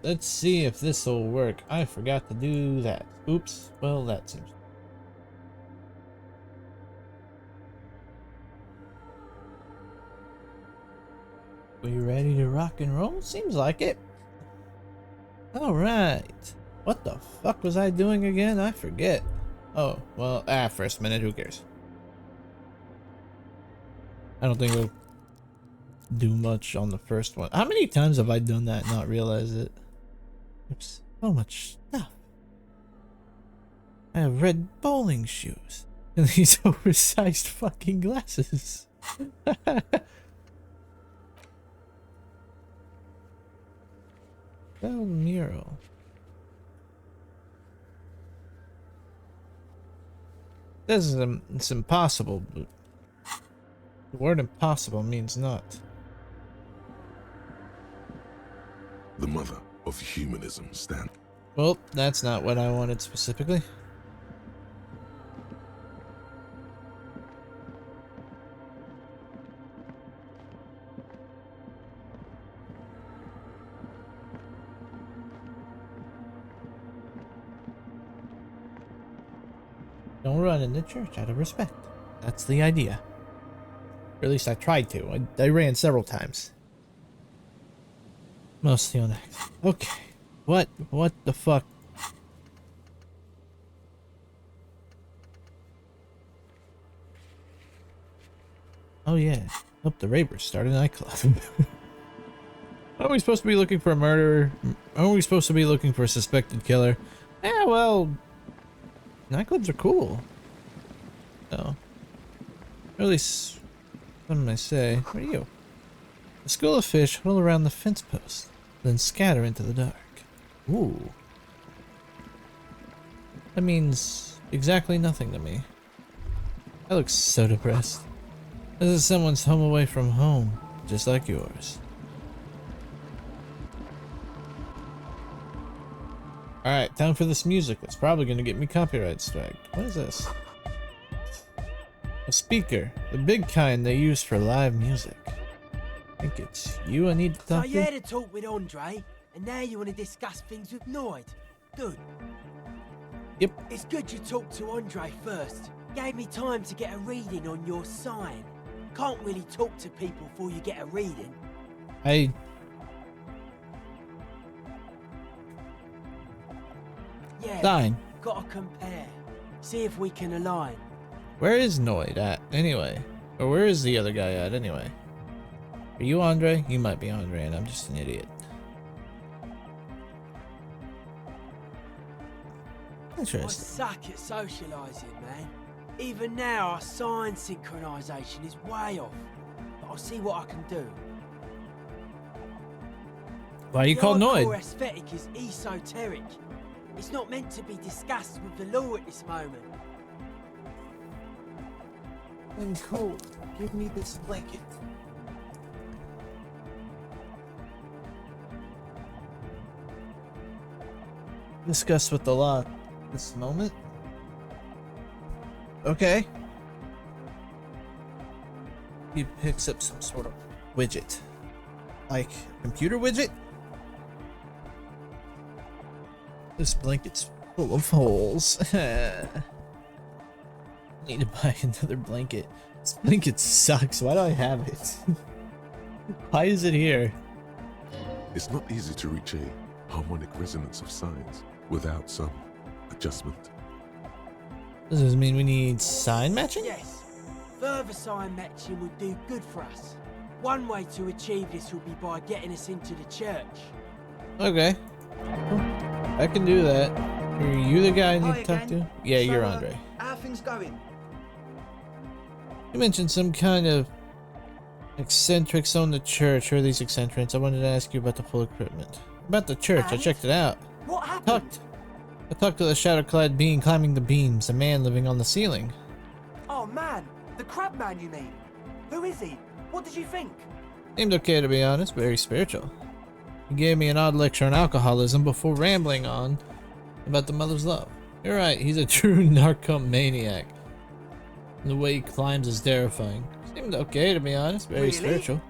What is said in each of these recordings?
let's see if this'll work. I forgot to do that. Oops. Well, that seems. We ready to rock and roll? Seems like it. Alright. What the fuck was I doing again? I forget. Oh, well, first minute, who cares? I don't think we'll do much on the first one. How many times have I done that and not realized it? Oops. So much stuff. I have red bowling shoes. And these oversized fucking glasses. Bell mural. This is it's impossible, but the word impossible means not. The mother of humanism, Stan. Well, that's not what I wanted specifically. Don't run in the church out of respect. That's the idea. Or at least I tried to. I ran several times. Mostly on accident. Okay. What the fuck? Oh yeah. Hope the Ravers started a nightclub. Aren't we supposed to be looking for a murderer? Aren't we supposed to be looking for a suspected killer? Yeah, well, nightclubs are cool. No. Or at least, what am I say? What are you? A school of fish huddle around the fence post, then scatter into the dark. Ooh. That means exactly nothing to me. I look so depressed. This is someone's home away from home, just like yours. Alright, time for this music. That's probably gonna get me copyright striked. What is this? A speaker. The big kind they use for live music. I think it's you I need to talk to. So you had a talk with Andre, and now you want to discuss things with Noid. Good. Yep. It's good you talked to Andre first. Gave me time to get a reading on your sign. Can't really talk to people before you get a reading. Yeah, Sign. Gotta compare. See if we can align. Where is Noid at, anyway? Or where is the other guy at, anyway? Are you Andre? You might be Andre, and I'm just an idiot. Interesting. I suck at socialising, man. Even now, our sign synchronisation is way off. But I'll see what I can do. Why are you called Noid? Your aesthetic is esoteric. It's not meant to be discussed with the law at this moment. Then cool. Give me this blanket. Discuss with the law this moment. Okay. He picks up some sort of widget. Like computer widget? This blanket's full of holes. Need to buy another blanket. This blanket sucks. Why do I have it? Why is it here? It's not easy to reach a harmonic resonance of signs without some adjustment. Does this mean we need sign matching? Yes. Further sign matching would do good for us. One way to achieve this will be by getting us into the church. Okay. I can do that. Are you the guy I need to talk to? Yeah, you're Andre. How are things going? You mentioned some kind of eccentrics on the church. Who are these eccentrics? I wanted to ask you about the full equipment. About the church, I checked it out. What happened? I talked to the shadow-clad being climbing the beams, a man living on the ceiling. Oh man, the crab man you mean? Who is he? What did you think? Seemed okay to be honest, very spiritual. He gave me an odd lecture on alcoholism before rambling on about the mother's love. You're right, he's a true narcomaniac. And the way he climbs is terrifying. Seemed okay to be honest, very spiritual.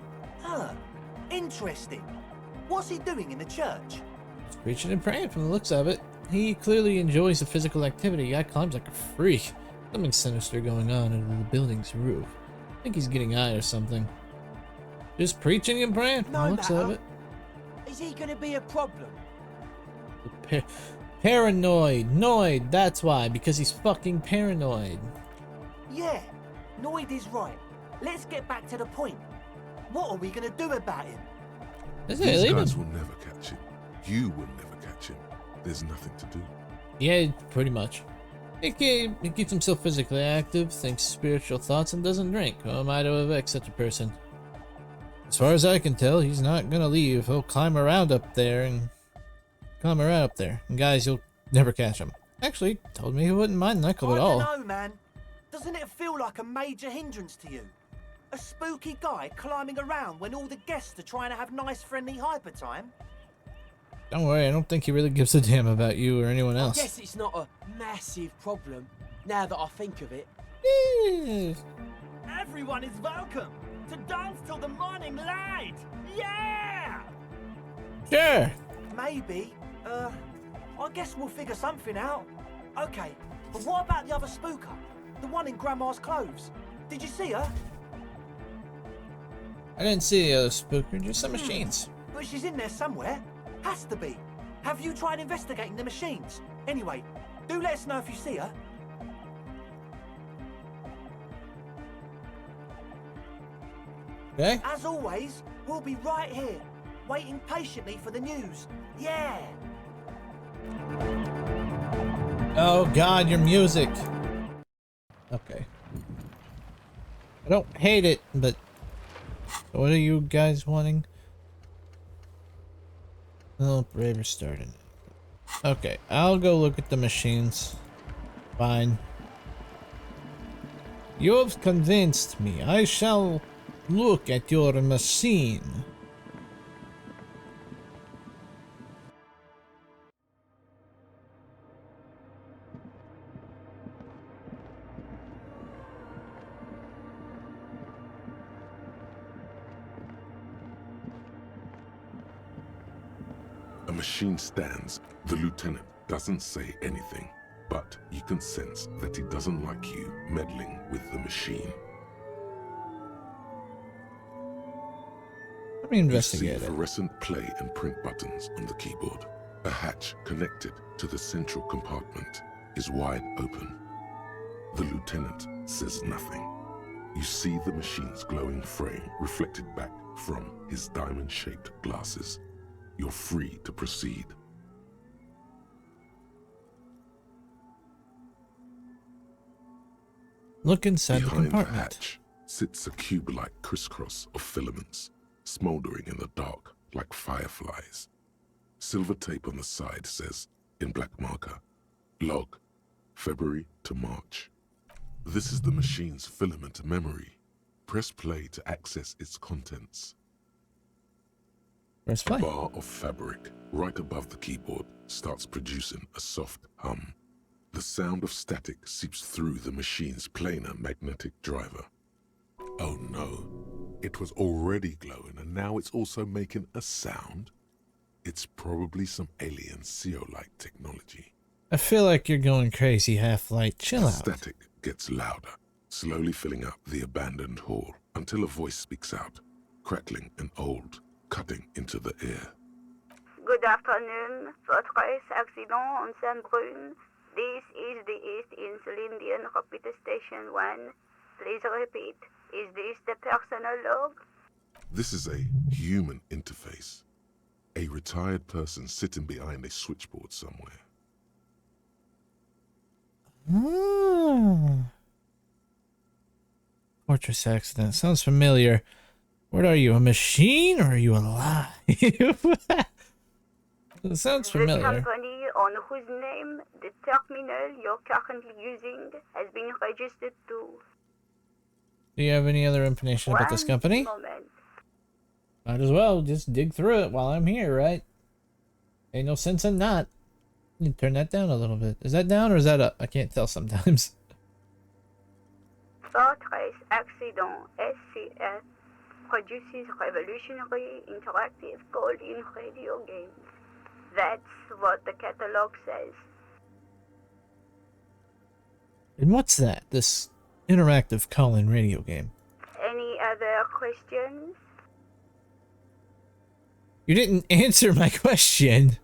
Huh, interesting. What's he doing in the church? Preaching and praying from the looks of it. He clearly enjoys the physical activity. Guy climbs like a freak. Something sinister going on under the building's roof. I think he's getting eye or something. Just preaching and praying from the No looks of matter. it. Is he gonna be a problem? Paranoid. Noid. That's why. Because he's fucking paranoid. Yeah, Noid is right. Let's get back to the point. What are we gonna do about him? Is it These Elysium? guys will never catch him. You will never catch him. There's nothing to do. Yeah, pretty much. He keeps himself physically active, thinks spiritual thoughts, and doesn't drink. Who am I to evict such a person? As far as I can tell, he's not gonna leave. He'll climb around up there. And guys, you'll never catch him. Actually, he told me he wouldn't mind the nightclub I at don't all. know, man. Doesn't it feel like a major hindrance to you? A spooky guy climbing around when all the guests are trying to have nice, friendly hyper time? Don't worry, I don't think he really gives a damn about you or anyone I else. guess it's not a massive problem, now that I think of it. Yeah. Everyone is welcome to dance till the morning light! Yeah! Sure. Maybe. I guess we'll figure something out. Okay, but what about the other spooker? The one in Grandma's clothes? Did you see her? I didn't see a spooker, just some machines. But she's in there somewhere. Has to be. Have you tried investigating the machines? Anyway, do let us know if you see her. Okay. As always, we'll be right here, waiting patiently for the news. Yeah! Oh god, your music. Okay. I don't hate it, but what are you guys wanting? Oh, Braver started. Okay, I'll go look at the machines. Fine. You have convinced me. I shall look at your machine. A machine stands. The lieutenant doesn't say anything, but you can sense that he doesn't like you meddling with the machine. Let me You investigate see it. fluorescent play and print buttons on the keyboard. A hatch connected to the central compartment is wide open. The lieutenant says nothing. You see the machine's glowing frame reflected back from his diamond-shaped glasses. You're free to proceed. Look inside the Behind the compartment. hatch sits a cube-like crisscross of filaments, smoldering in the dark like fireflies. Silver tape on the side says, in black marker, log, February to March. This is the machine's filament memory. Press play to access its contents. Press A play. bar of fabric right above the keyboard starts producing a soft hum. The sound of static seeps through the machine's planar magnetic driver. Oh no, it was already glowing and now it's also making a sound? It's probably some alien CO-like technology. I feel like you're going crazy, Half-Light. Chill The out. static gets louder, slowly filling up the abandoned hall until a voice speaks out, crackling and old, cutting into the air. Good afternoon, Fortress Accident on Saint-Brune. This is the East Insulindian Repeater Station 1. Please repeat, is this the personal log? This is a human interface. A retired person sitting behind a switchboard somewhere. Ah. Fortress accident. Sounds familiar. What are you, a machine or are you alive? It sounds The familiar. company on whose name the terminal you're currently using has been registered to. Do you have any other information about this company? Moment. Might as well just dig through it while I'm here, right? Ain't no sense in not. You can turn that down a little bit. Is that down or is that up? I can't tell sometimes. Fortress Accident SCS produces revolutionary interactive call-in radio games. That's what the catalog says. And what's that? This interactive call-in radio game? Any other questions? You didn't answer my question.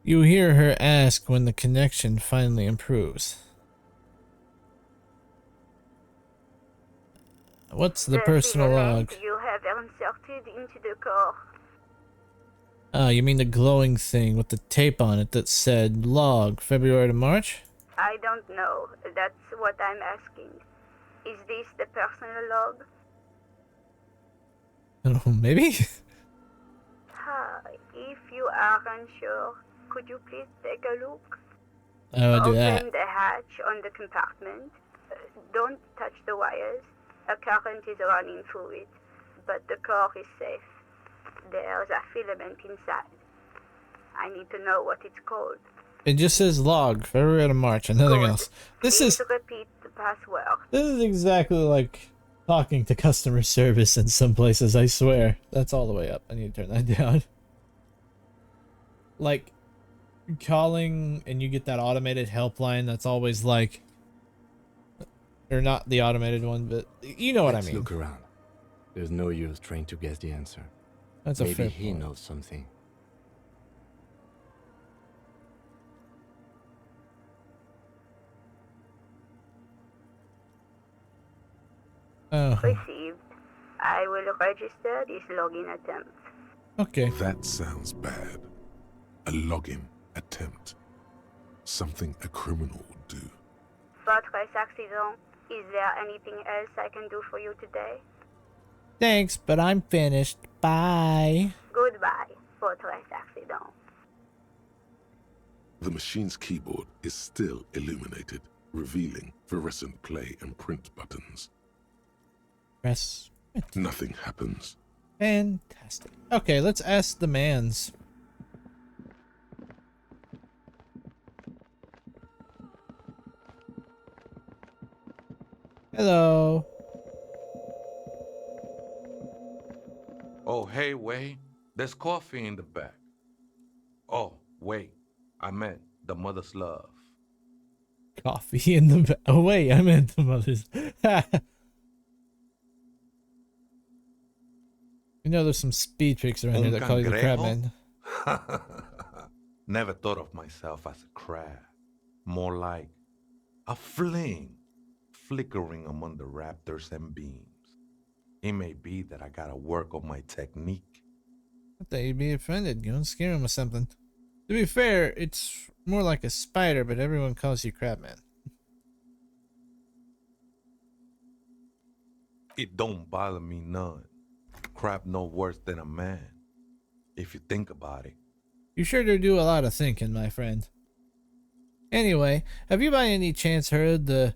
You hear her ask when the connection finally improves. What's the personal log? You have inserted into the core. Ah, you mean the glowing thing with the tape on it that said log, February to March? I don't know. That's what I'm asking. Is this the personal log? Oh, maybe? If you are unsure, could you please take a look? I'll do that. Open the hatch on the compartment. Don't touch the wires. A current is running through it, but the core is safe. There's a filament inside. I need to know what it's called. It just says log, February to March, and nothing Good. else. This Please is repeat the password. exactly like talking to customer service in some places, I swear. That's all the way up. I need to turn that down. Like, calling and you get that automated helpline that's always like... Or not the automated one, but you know what I mean. Let's look around. There's no use trying to guess the answer. That's a Maybe fair he point. knows something. Oh, Received. I will register this login attempt. okay. That sounds bad. A login attempt. Something a criminal would do. Fortress accident. Is there anything else I can do for you today? Thanks, but I'm finished. Bye. Goodbye, Fortress accident. The machine's keyboard is still illuminated, revealing fluorescent play and print buttons. Press. Nothing happens. Fantastic. Okay, let's ask the mans. Hello. Oh, hey, wait. There's coffee in the back. Oh, wait. I meant the mother's love. Coffee in the oh wait, I meant the mother's. You know, there's some speed tricks around here that call you the crab man. Never thought of myself as a crab. More like a fling flickering among the raptors and beams. It may be that I gotta work on my technique. I thought you'd be offended. Go and scare him with something. To be fair, it's more like a spider, but everyone calls you Crabman. It don't bother me none. Crab no worse than a man, if you think about it. You sure do a lot of thinking, my friend. Anyway, have you by any chance heard the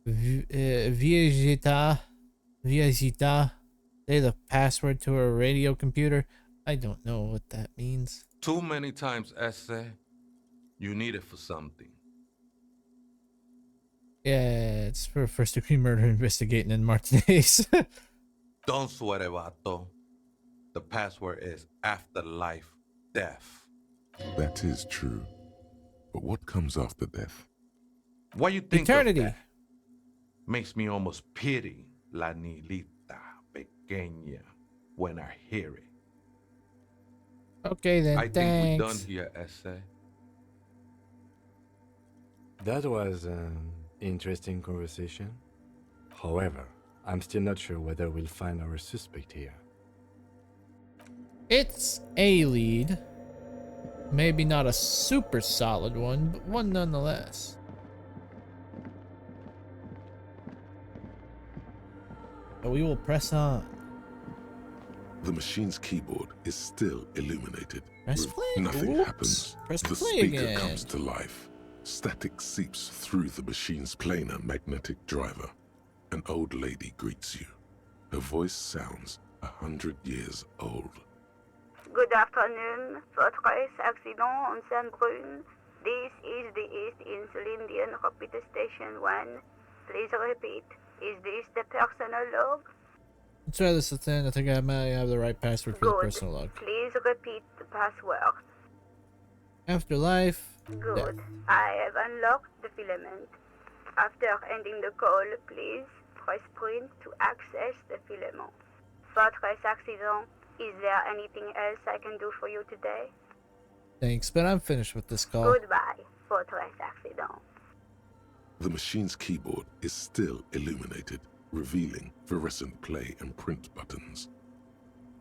Viagita, say the password to a radio computer? I don't know what that means. Too many times, essay. You need it for something. Yeah, it's for first degree murder investigating in Martinez. Don't sweat it, vato. The password is afterlife death. That is true. But what comes after death? What you think Eternity. of that? Makes me almost pity la niñita pequeña when I hear it. Okay then, I think thanks. we're done here, essay. That was an interesting conversation. However, I'm still not sure whether we'll find our suspect here. It's a lead. Maybe not a super solid one, but one nonetheless. But we will press on. The machine's keyboard is still illuminated. Press play. Nothing Oops. happens. Press The play speaker again. comes to life. Static seeps through the machine's planar magnetic driver. An old lady greets you. Her voice sounds 100 years old. Good afternoon, Fortress accident on Saint-Brun. This is the East Insulindian Repeater Station 1. Please repeat. Is this the personal log? Let's try this again. I think I might have the right password for the Good. personal log. Please repeat the password. Afterlife. Good. Death. I have unlocked the filament. After ending the call, please press print to access the filament. Fortress Accident, is there anything else I can do for you today? Thanks, but I'm finished with this call. Goodbye, Fortress Accident. The machine's keyboard is still illuminated, revealing fluorescent play and print buttons.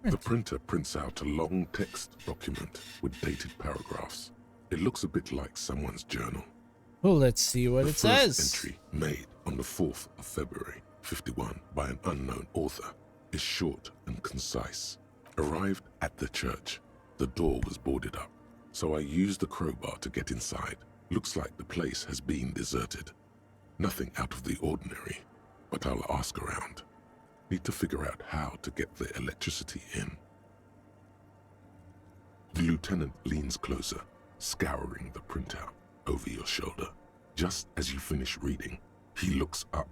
The printer prints out a long text document with dated paragraphs. It looks a bit like someone's journal. Well, let's see what The it first says. entry, made on the 4th of February, 51, by an unknown author, is short and concise. Arrived at the church. The door was boarded up, so I used the crowbar to get inside. Looks like the place has been deserted. Nothing out of the ordinary, but I'll ask around. Need to figure out how to get the electricity in. The lieutenant leans closer, scouring the printout over your shoulder. Just as you finish reading, he looks up,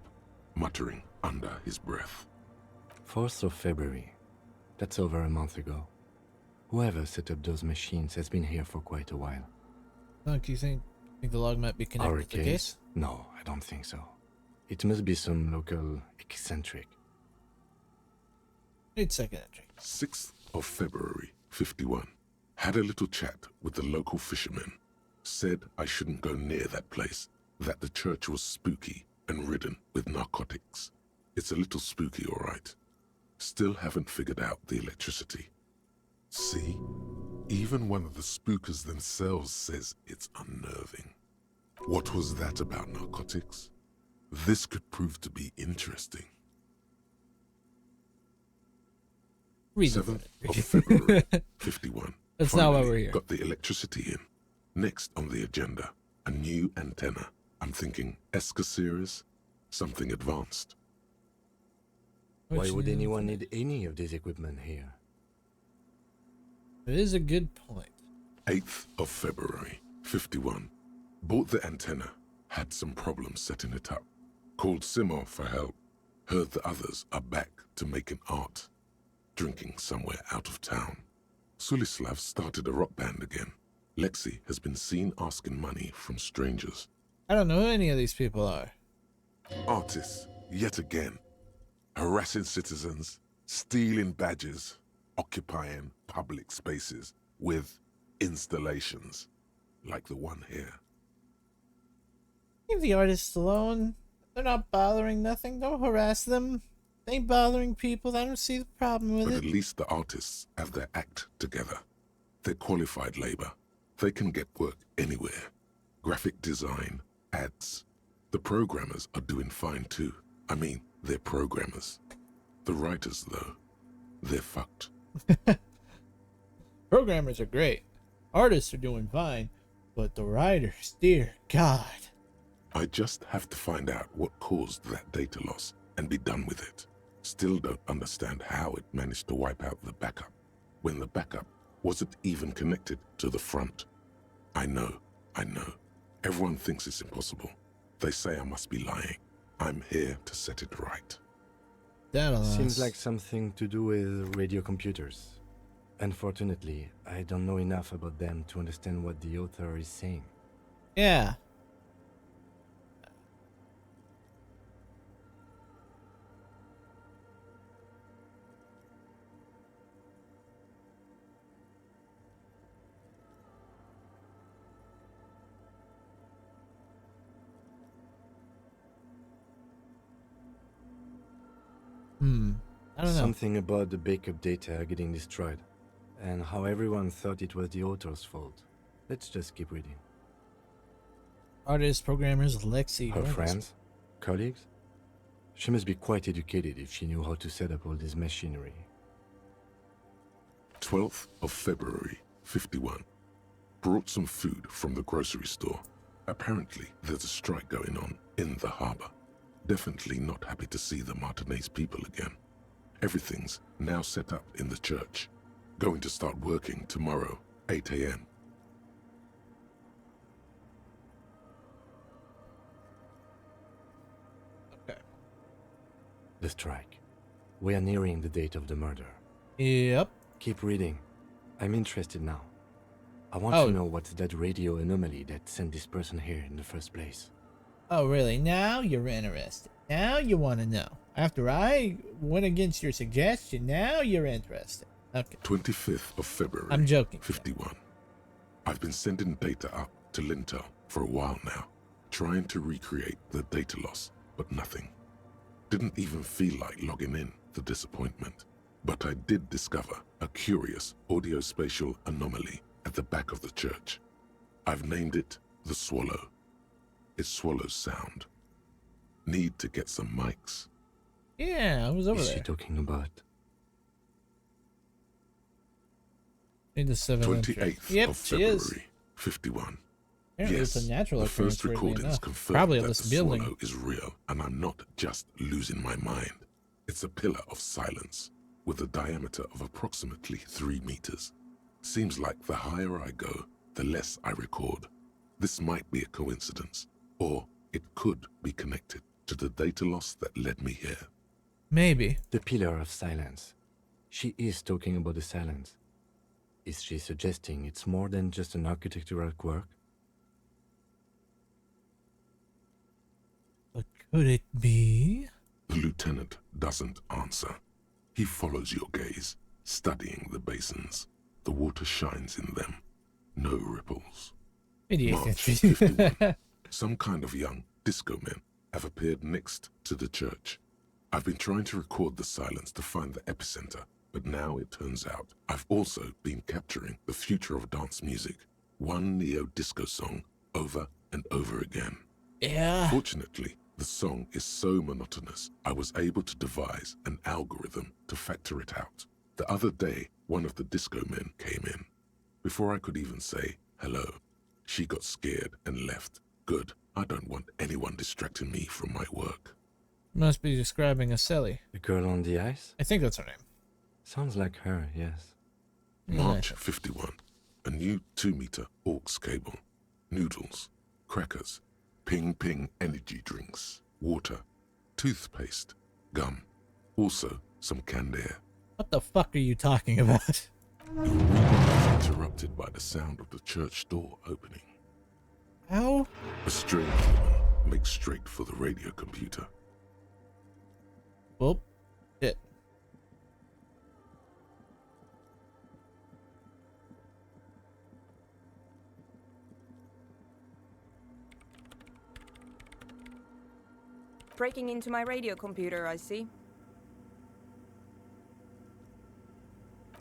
muttering under his breath. 4th of February. That's over a month ago. Whoever set up those machines has been here for quite a while. Do you think the log might be connected Our to the case? No, I don't think so. It must be some local eccentric. Need second entry. 6th of February, 51. Had a little chat with the local fishermen. Said I shouldn't go near that place, that the church was spooky and ridden with narcotics. It's a little spooky, all right. Still haven't figured out the electricity. See? Even one of the spookers themselves says it's unnerving. What was that about narcotics? This could prove to be interesting. Read the 7th book. of February, 51. That's not why Finally we're here. Got the electricity in. Next on the agenda, a new antenna. I'm thinking ESCA series, something advanced. Why would anyone need any of this equipment here? It is a good point. 8th of February, 51. Bought the antenna, had some problems setting it up. Called Simon for help. Heard the others are back to making art. Drinking somewhere out of town. Sulislav started a rock band again. Lexi has been seen asking money from strangers. I don't know who any of these people are. Artists, yet again. Harassing citizens, stealing badges, occupying public spaces with installations, like the one here. Leave the artists alone. They're not bothering nothing. Don't harass them. They ain't bothering people. I don't see the problem with But it. at least the artists have their act together. They're qualified labor. They can get work anywhere. Graphic design, ads. The programmers are doing fine too. I mean, they're programmers. The writers, though, they're fucked. Programmers are great. Artists are doing fine. But the writers, dear God. I just have to find out what caused that data loss and be done with it. Still don't understand how it managed to wipe out the backup, when the backup wasn't even connected to the front. I know. Everyone thinks it's impossible. They say I must be lying. I'm here to set it right. That'll Seems like something to do with radio computers. Unfortunately, I don't know enough about them to understand what the author is saying. Yeah. I don't know. Something about the backup data getting destroyed, and how everyone thought it was the author's fault. Let's just keep reading. Artists, programmers, Lexi. Her what is- friends? Colleagues? She must be quite educated if she knew how to set up all this machinery. 12th of February, 51. Brought some food from the grocery store. Apparently, there's a strike going on in the harbor. Definitely not happy to see the Martinez people again. Everything's now set up in the church. Going to start working tomorrow, 8 a.m. Okay. The strike. We are nearing the date of the murder. Yep. Keep reading. I'm interested now. I want Oh. to know what's that radio anomaly that sent this person here in the first place. Oh, really? Now you're interested. Now you want to know. After I went against your suggestion, now you're interested. Okay. 25th of February. I'm joking. 51. I've been sending data up to Lintel for a while now, trying to recreate the data loss, but nothing. Didn't even feel like logging in, the disappointment. But I did discover a curious audio-spatial anomaly at the back of the church. I've named it the Swallow. It swallows sound. Need to get some mics. Yeah, I was over Is there. she talking about? In the 7th 28th Yep, of she is. February, 51. Apparently Yes, it's a natural the occurrence, first weirdly recordings enough. confirm Probably that of the this building. Swallow is real, and I'm not just losing my mind. It's a pillar of silence, with a diameter of approximately 3 meters. Seems like the higher I go, the less I record. This might be a coincidence, or it could be connected to the data loss that led me here. Maybe. The pillar of silence. She is talking about the silence. Is she suggesting it's more than just an architectural quirk? But could it be? The lieutenant doesn't answer. He follows your gaze, studying the basins. The water shines in them. No ripples. March 51. Some kind of young disco men have appeared next to the church. I've been trying to record the silence to find the epicenter, but now it turns out I've also been capturing the future of dance music, one neo-disco song over and over again. Yeah. Fortunately, the song is so monotonous, I was able to devise an algorithm to factor it out. The other day, one of the disco men came in. Before I could even say hello, she got scared and left. Good. I don't want anyone distracting me from my work. Must be describing a Sally. The girl on the ice? I think that's her name. Sounds like her, yes. March 51. A new 2-meter aux cable. Noodles. Crackers. Ping energy drinks. Water. Toothpaste. Gum. Also some canned air. What the fuck are you talking about? Interrupted by the sound of the church door opening. How? A strange woman makes straight for the radio computer. Oh, shit. Breaking into my radio computer, I see.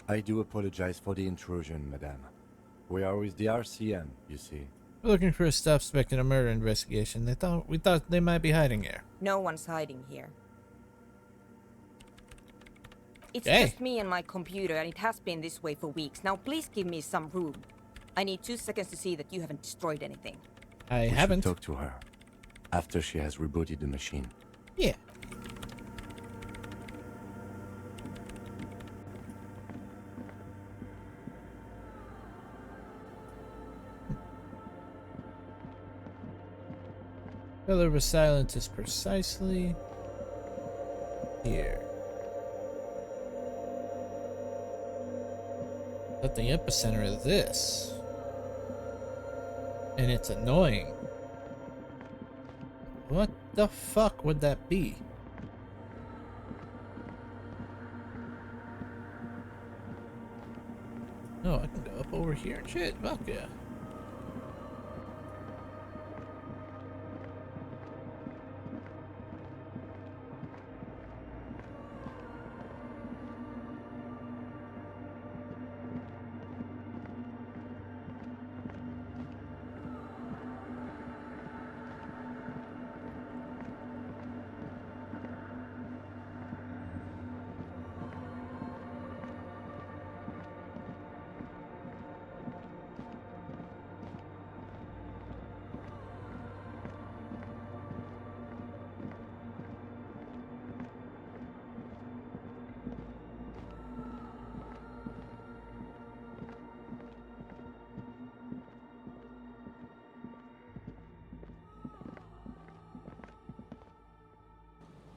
I do apologize for the intrusion, madame. We are with the RCM, you see. We're looking for a suspect in a murder investigation. We thought they might be hiding here. No one's hiding here. It's Hey. just me and my computer, and it has been this way for weeks. Now please give me some room. I need 2 seconds to see that you haven't destroyed anything. I We should haven't. talk to her after she has rebooted the machine. Yeah. Color of silence is precisely here. At the epicenter of this. And it's annoying. What the fuck would that be? Oh, I can go up over here and shit. Fuck yeah.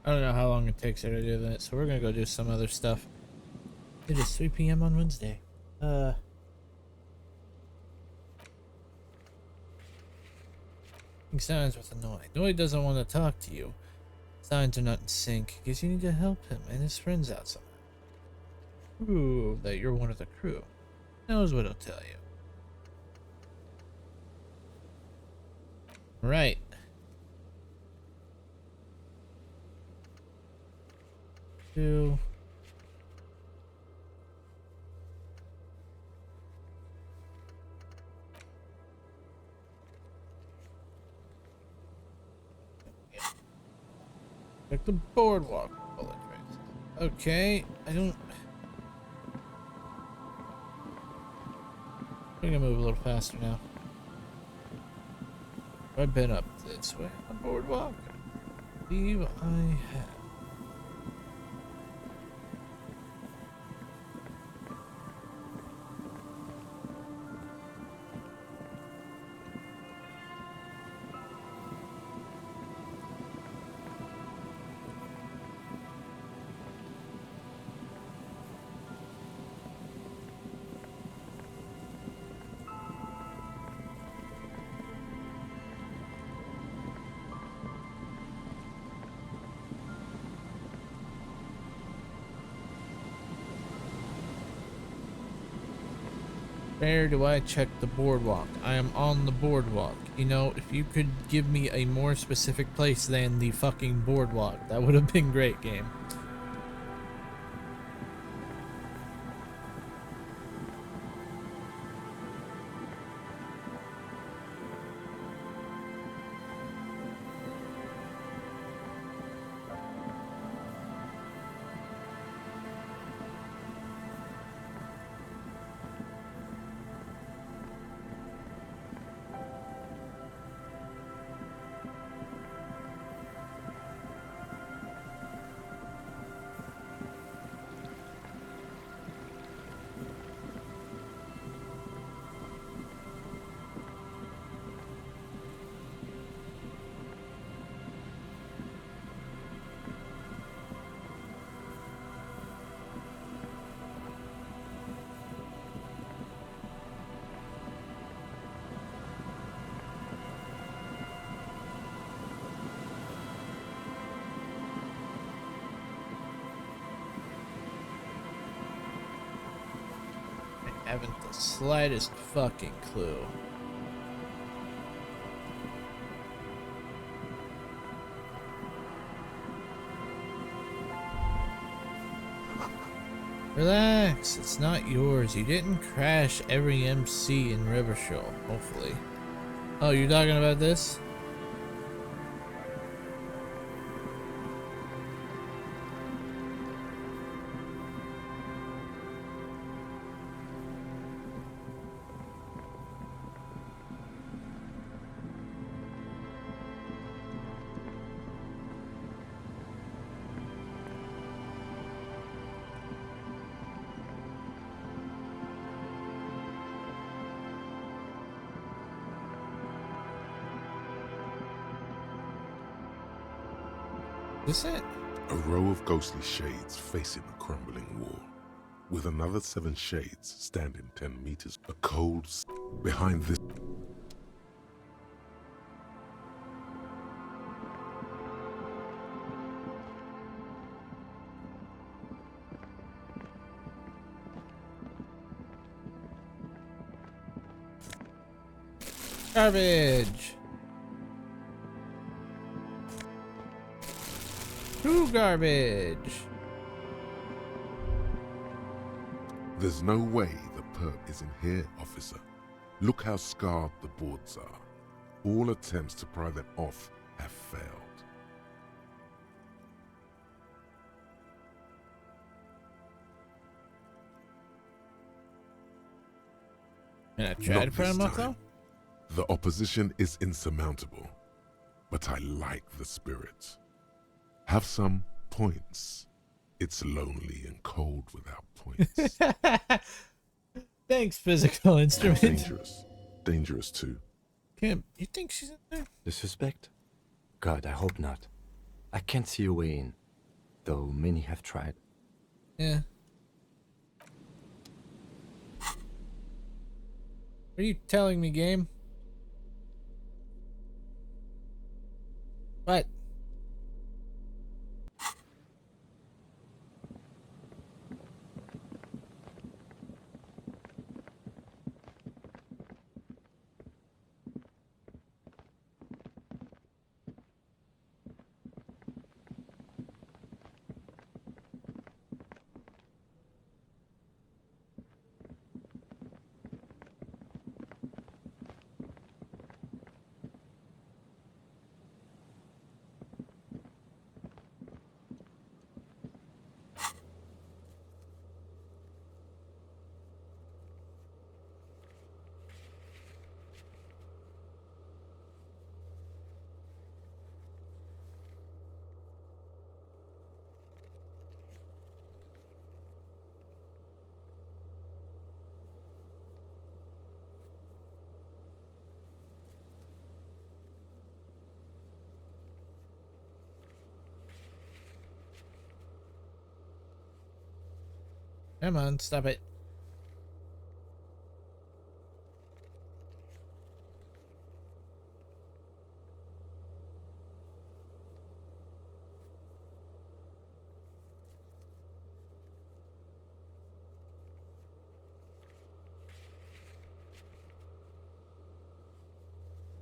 I don't know how long it takes her to do that, so we're gonna go do some other stuff. It is 3 p.m. on Wednesday. Signs with Annoy. Annoy doesn't want to talk to you. Signs are not in sync. Guess you need to help him and his friends out somehow. Prove that you're one of the crew. Knows what he'll tell you. Right. Two. Check the boardwalk bullet traces. Okay, I don't. I'm gonna move a little faster now. I've been up this way on the boardwalk. I believe I have. Where do I check the boardwalk? I am on the boardwalk. You know, if you could give me a more specific place than the fucking boardwalk, that would have been great, game. I haven't the slightest fucking clue. Relax, it's not yours. You didn't crash every MC in River Show, hopefully. Oh, you're talking about this? Is it? A row of ghostly shades facing a crumbling wall, with another 7 shades standing 10 meters. A cold behind this. Garbage. True garbage. There's no way the perp isn't here, officer. Look how scarred the boards are. All attempts to pry them off have failed. And I tried to pry them off though? The opposition is insurmountable, but I like the spirit. Have some points. It's lonely and cold without points. Thanks, physical instrument. Dangerous. Dangerous too. Kim, you think she's in there? The suspect? God, I hope not. I can't see a way in. though many have tried. Yeah. What are you telling me, game? What? Come on, stop it.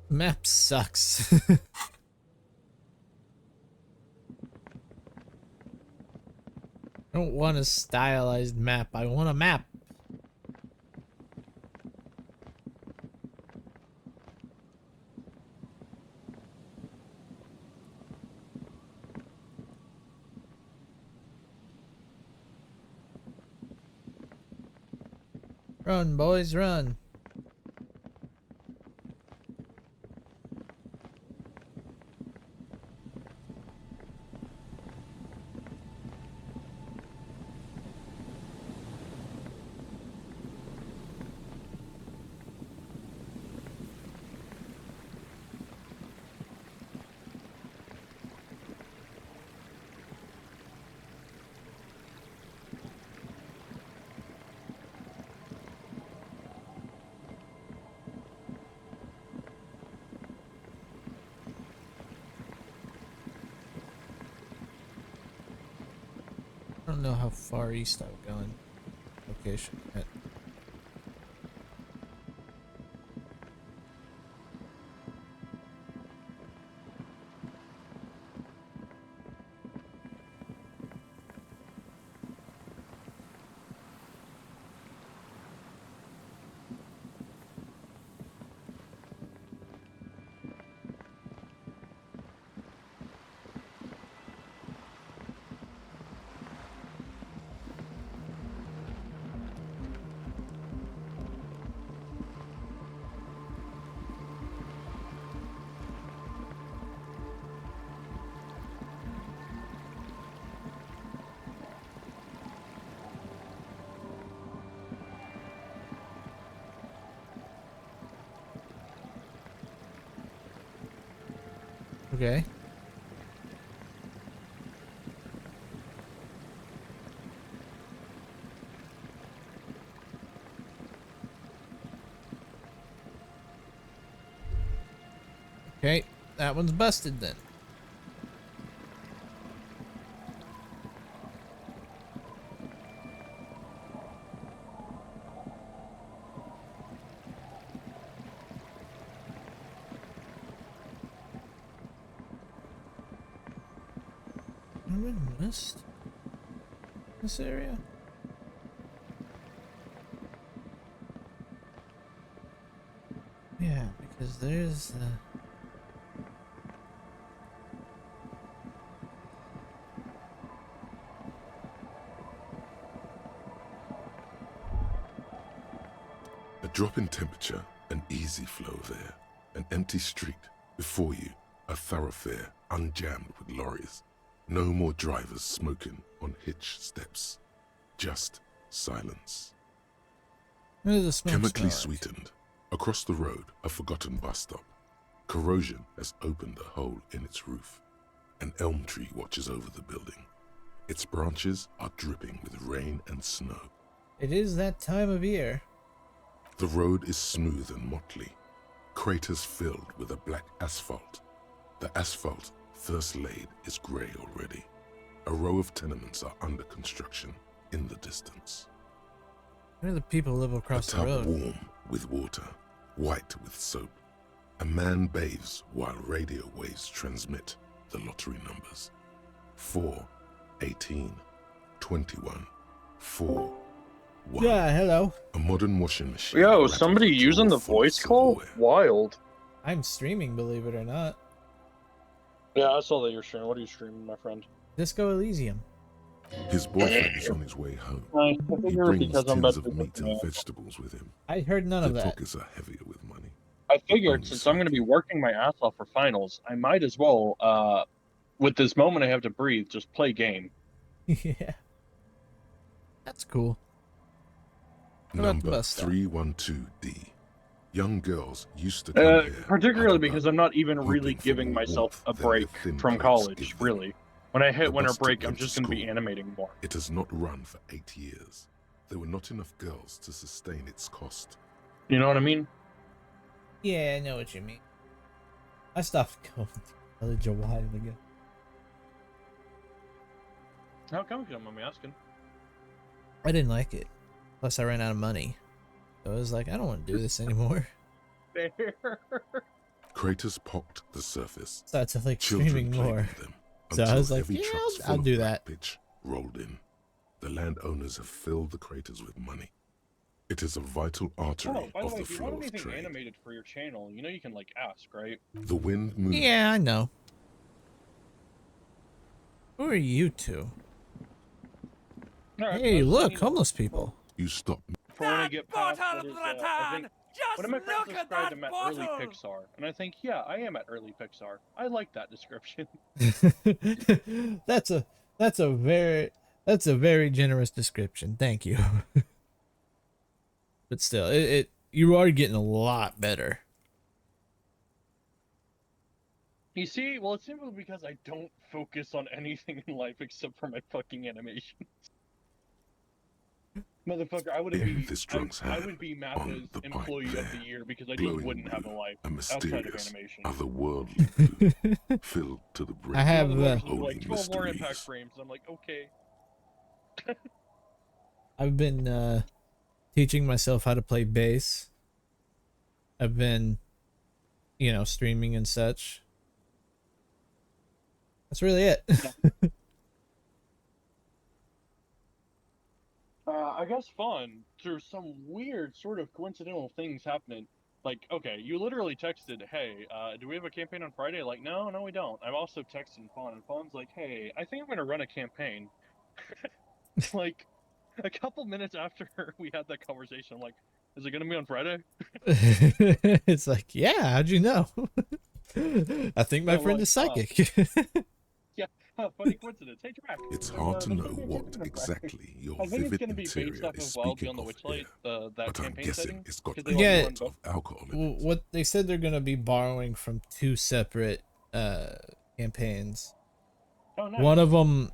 Map sucks. I don't want a stylized map. I want a map. Run, boys, run. I don't know how far east I'm going. Location. Okay. Okay, that one's busted then. Have I missed this area? Yeah, because there's A drop in temperature, an easy flow there. An empty street. Before you, a thoroughfare unjammed with lorries. No more drivers smoking on hitch steps. Just silence. what does the smoke Chemically smell like? sweetened. Across the road, a forgotten bus stop. Corrosion has opened a hole in its roof. An elm tree watches over the building. Its branches are dripping with rain and snow. It is that time of year. The road is smooth and motley, craters filled with a black asphalt. The asphalt, first laid, is grey already. A row of tenements are under construction in the distance. Where do the people live A across the tub road? warm with water, white with soap. A man bathes while radio waves transmit the lottery numbers. 4, 18, 21, 4, 1. Yeah, hello. A modern washing machine. Yo, rattles somebody a drawer using the full of voice call? silverware. Wild. I'm streaming, believe it or not. Yeah, I saw that you're streaming. What are you streaming, my friend? Disco Elysium. His boyfriend is on his way home. I He figure brings because I'm tins about of to meat and vegetables with him. I heard none of The that. talkers are heavier with money. I figured since I'm going to be working my ass off for finals, I might as well, with this moment I have to breathe, just play game. Yeah. That's cool. What about the Number bus stop? 312D. Young girls used to come here. Particularly out of because love, I'm not even really hoping for giving more myself a warmth than break their thin from clothes college, give them. really. When I hit The winter bus break, took I'm them just to going to be school. animating more. It has not run for 8 years. There were not enough girls to sustain its cost. You know what I mean? Yeah, I know what you mean. I stopped going to college a while ago. How come you don't mind me asking? I didn't like it. Plus, I ran out of money. So I was like, I don't want to do this anymore. Fair. Craters pocked the surface. So I started like Children streaming played more. in them So I until was like, heavy yeah, trucks I'll full do of black that. pitch rolled in. The landowners have filled the craters with money. It is a vital artery Oh, by the of way, the if you flow want of anything trade. animated for your channel, you know you can, like, ask, right? The wind moves. Yeah, I know. Who are you two? Alright, Hey, I was look, saying, homeless people. You stop. for when I get past what is, I think, one of my friends described him at early Pixar, and I think, yeah, I am at early Pixar. I like that description. that's a very generous description. Thank you. But still, you are getting a lot better. You see, well, it's simply because I don't focus on anything in life except for my fucking animations. Motherfucker, I would be This drunk's I hand would be on Math's the pipe employee of there, the year because I just glowing wouldn't have a blue, life a outside of mysterious, animation. otherworldly blue, filled to the brim I have, with There's holy like 12 more impact mysteries. frames, and I'm like, okay. I've been teaching myself how to play bass. I've been, streaming and such. That's really it. I guess fun. There's some weird sort of coincidental things happening. Like, okay, you literally texted, hey, do we have a campaign on Friday? Like, no, we don't. I've also texted Fawn, and Fawn's like, hey, I think I'm going to run a campaign. Like, a couple minutes after we had that conversation, I'm like, is it going to be on Friday? It's like, yeah, how'd you know? I think my No, friend like, is psychic. Yeah, funny coincidence. Hey, Drac. It's hard to there's know gonna be a what campaign on Friday. exactly your I think it's vivid going to be based interior off is of Wild speaking Beyond the of Witchlight, here, that but I'm campaign guessing setting. it's got 'cause a they let you Yeah. run lot of both. alcohol in it. What they said they're gonna be borrowing from two separate campaigns. Oh, nice. One of them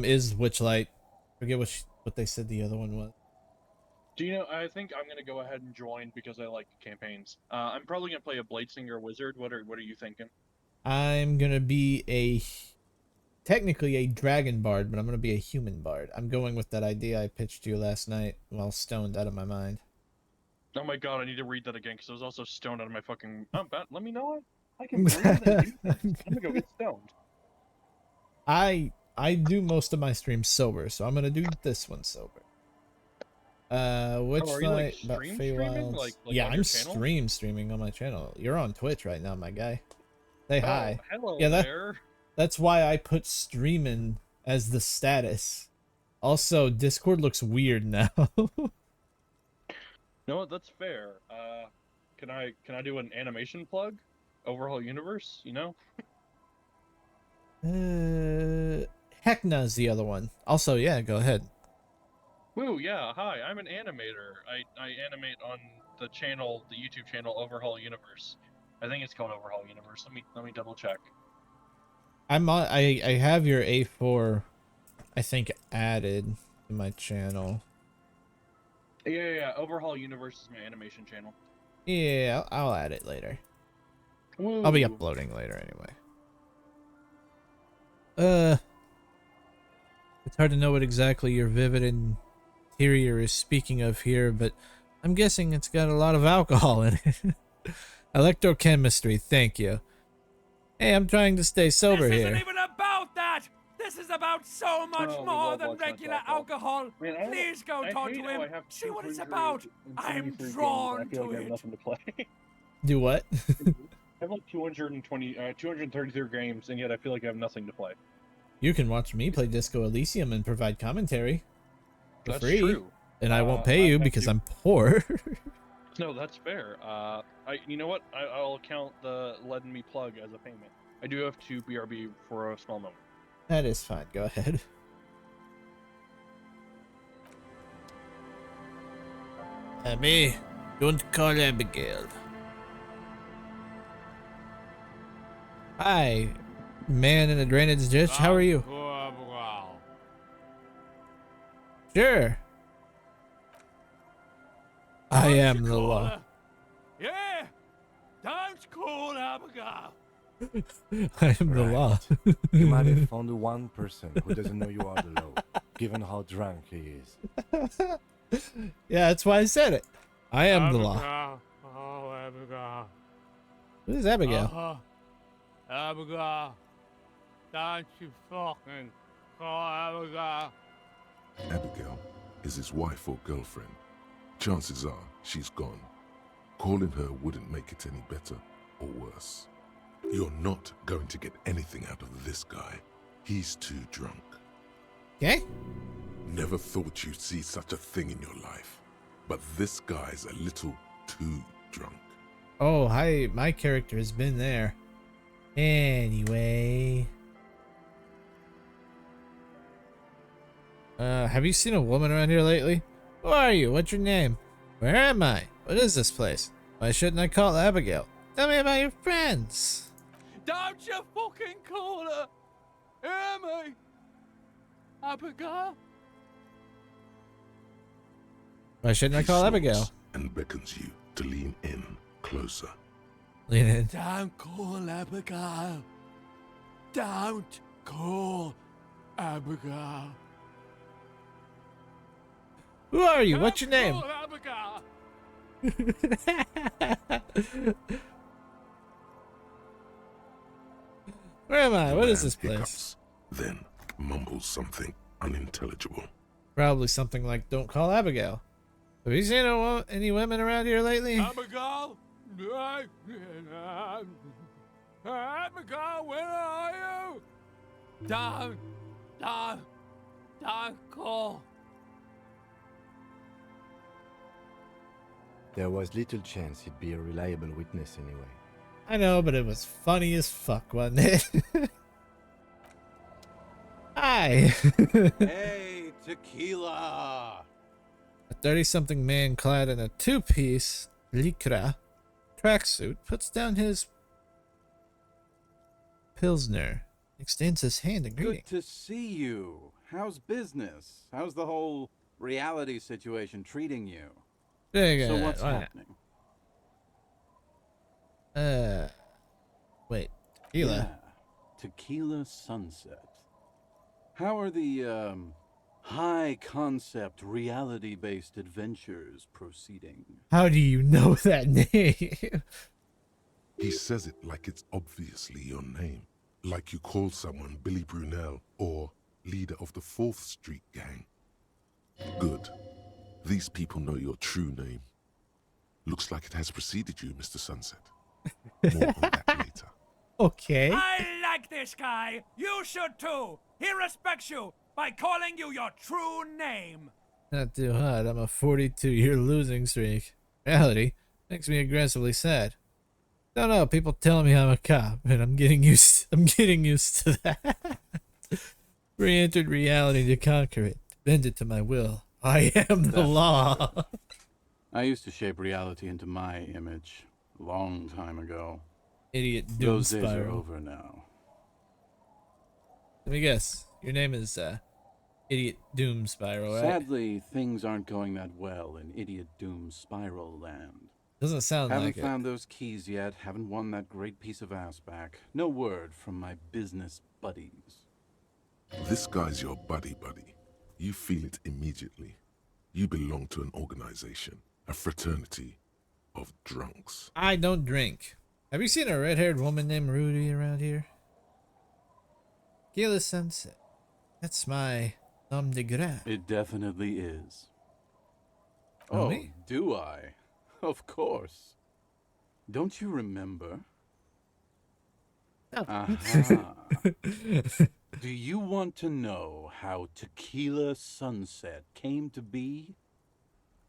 is Witchlight. Forget what they said the other one was. Do you know? I think I'm gonna go ahead and join because I like campaigns. I'm probably gonna play a Bladesinger Wizard. What are you thinking? I'm gonna be technically a dragon bard, but I'm gonna be a human bard. I'm going with that idea I pitched you last night while stoned out of my mind. Oh my god, I need to read that again because I was also stoned out of my fucking. Let me know it. I can breathe and do things. I'm gonna go get stoned. I do most of my streams sober, so I'm gonna do this one sober. are you, like, Witchlight, about stream streaming? Feywilds. Like Yeah, on I'm your channel? streaming on my channel. You're on Twitch right now, my guy. Say hi. Oh, hello Yeah, there. that's why I put streaming as the status. Also, Discord looks weird now. You know what? That's fair. Can I do an animation plug? Overhaul Universe, you know? Heckna's the other one. Also, yeah, go ahead. Woo, yeah, hi, I'm an animator. I animate on the channel, the YouTube channel Overhaul Universe. I think it's called Overhaul Universe. Let me double check. I have your A4 I think, added to my channel. Yeah. Overhaul Universe is my animation channel. Yeah, I'll add it later. Woo. I'll be uploading later anyway. It's hard to know what exactly your vivid interior is speaking of here, but I'm guessing it's got a lot of alcohol in it. Electrochemistry, thank you. Hey, I'm trying to stay sober This here. isn't even about that! This is about so much Oh, we more love than watching regular that, though. alcohol. Man, Please go I talk hate to how him. I have See what it's about. I'm 223 games and drawn I feel like to I have it. nothing to play. Do what? I have like 233 games, and yet I feel like I have nothing to play. You can watch me play Disco Elysium and provide commentary for That's free. true. And I won't pay you because I'm poor. No, that's fair. You know what? I'll count the letting me plug as a payment. I do have to BRB for a small moment. That is fine. Go ahead. Abby, don't call Abigail. Hi, man in a drainage ditch. How are you? Sure. I am the law. Yeah! Don't call Abigail! I am the law. You might have found the one person who doesn't know you are the law, given how drunk he is. Yeah, that's why I said it. I am the law. Abigail. Oh, Abigail. Who's Abigail? Abigail. Don't you fucking call Abigail. Abigail is his wife or girlfriend. Chances are she's gone. Calling her wouldn't make it any better or worse. You're not going to get anything out of this guy. He's too drunk. Okay. Never thought you'd see such a thing in your life. But this guy's a little too drunk. Oh, hi. My character has been there. Anyway. Have you seen a woman around here lately? Who are you? What's your name? Where am I? What is this place? Why shouldn't I call Abigail? Tell me about your friends. Don't you fucking call her! Hear me! Abigail? Why shouldn't I He call snorts Abigail? and beckons you to lean in closer. Lean in. Don't call Abigail. Don't call Abigail. Who are you? What's your name? Call Abigail. Where am I? The What is man this place? hiccups, then mumbles something unintelligible. Probably something like, don't call Abigail. Have you seen any women around here lately? Abigail? Abigail, where are you? Don't call. There was little chance he'd be a reliable witness anyway. I know, but it was funny as fuck, wasn't it? Hi. Hey, tequila! A 30-something man clad in a two-piece lycra tracksuit puts down his pilsner, extends his hand in greeting. Good to see you. How's business? How's the whole reality situation treating you? So what's happening? Wait, tequila. Yeah, Tequila Sunset. How are the, high-concept, reality-based adventures proceeding? How do you know that name? He says it like it's obviously your name. Like you call someone Billy Brunel or leader of the 4th Street Gang. Good. These people know your true name. Looks like it has preceded you, Mr. Sunset. More on that later. Okay. I like this guy. You should too. He respects you by calling you your true name. Not too hot. I'm a 42-year losing streak. Reality makes me aggressively sad. Don't know. People telling me I'm a cop, and I'm getting used to that. Re-entered reality to conquer it. Bend it to my will. I am the law. I used to shape reality into my image a long time ago. Idiot doom Those days are spiral. over now. Let me guess. Your name is Idiot doom spiral, right? Sadly, things aren't going that well in Idiot Doom Spiral Land. Doesn't sound Haven't like it. found those keys yet, haven't won that great piece of ass back. No word from my business buddies. This guy's your buddy. You feel it immediately. You belong to an organization, a fraternity of drunks. I don't drink. Have you seen a red-haired woman named Rudy around here? Tequila Sunset. That's my nom de grace. It definitely is. Oh, Oh, me? do I? Of course. Don't you remember? Oh. Aha. Do you want to know how Tequila Sunset came to be?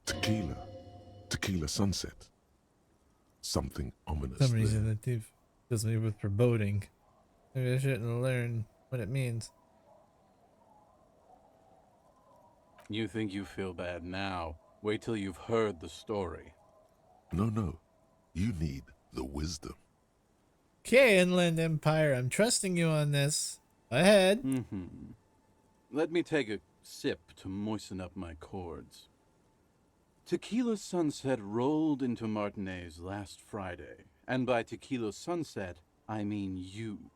Tequila Sunset. Something ominous. For some there. reason that too fills me with foreboding. Maybe I shouldn't learn what it means. You think you feel bad now. Wait till you've heard the story. No. You need the wisdom. Okay, Inland Empire, I'm trusting you on this. Go ahead. Let me take a sip to moisten up my chords. Tequila Sunset rolled into Martinez last Friday, and by Tequila Sunset, I mean you.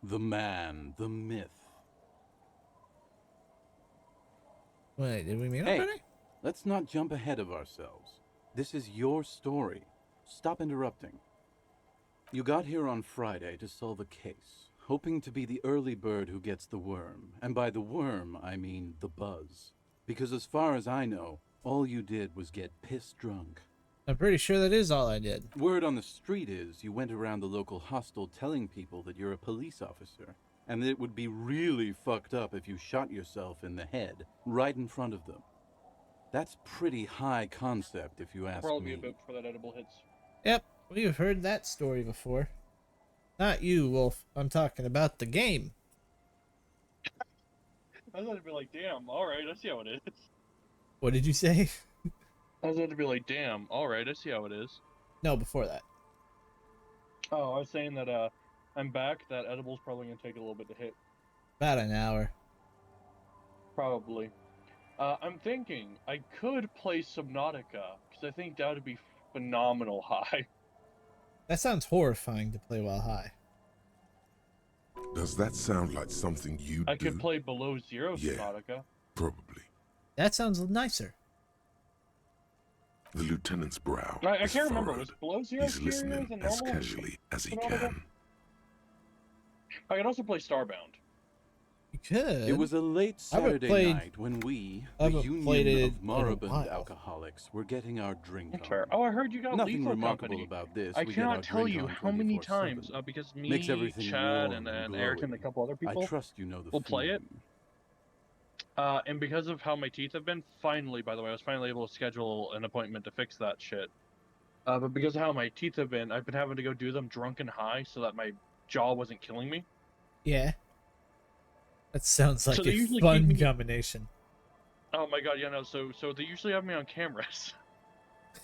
The man, the myth. Wait, did we meet Hey, already? let's not jump ahead of ourselves. This is your story. Stop interrupting. You got here on Friday to solve a case, hoping to be the early bird who gets the worm. And by the worm, I mean the buzz. Because as far as I know, all you did was get piss drunk. I'm pretty sure that is all I did. Word on the street is you went around the local hostel telling people that you're a police officer, and that it would be really fucked up if you shot yourself in the head right in front of them. That's pretty high concept, if you ask Probably me. a bit before that edible hits. Yep, we've heard that story before. Not you, Wolf. I'm talking about the game. I was about to be like, damn, alright, I see how it is. What did you say? I was about to be like, damn, alright, I see how it is. No, before that. Oh, I was saying that, I'm back, that edible's probably gonna take a little bit to hit. About an hour. Probably. I'm thinking, I could play Subnautica, because I think that would be phenomenal high. That sounds horrifying to play while high. Does that sound like something you I do? could play Below Zero Yeah. Subnautica. Probably. That sounds nicer. The lieutenant's brow I is can't remember, furrowed. was Below Zero He's listening the as normal casually as he Subnautica? can. I could also play Starbound. You could. It was a late Saturday played- night when we, I the haven't played Union it of in a Moribund while. Alcoholics, were getting our drink That's on. fair. Oh, I heard you got Nothing Lethal remarkable Company. about this. I We get our cannot tell drink you on how many 24/7. times, because me, Makes everything Chad, warm and Eric, and a glowing. couple other people I trust you know the will play it. feeling. And because of how my teeth have been, finally, by the way, I was finally able to schedule an appointment to fix that shit. But because of how my teeth have been, I've been having to go do them drunk and high so that my jaw wasn't killing me. Yeah. That sounds like So they a usually fun keep me- combination. Oh my god, yeah, no, so they usually have me on cameras.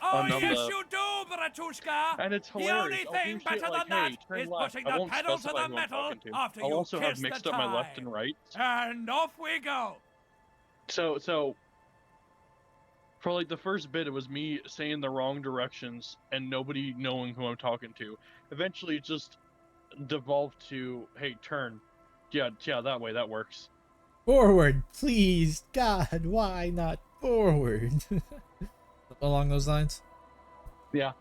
Oh, on yes, the- you do, Bratushka! And it's The hilarious. only I'll thing do better shit than like, that hey, turn is left. pushing I the won't pedal to specify the who I'm metal talking to. after I'll you also have kiss mixed the up my left time. and right. And off we go! So for like the first bit, it was me saying the wrong directions and nobody knowing who I'm talking to. Eventually, it just devolved to, hey, turn. Yeah, that way, that works. Forward, please. God, why not forward? Along those lines? Yeah.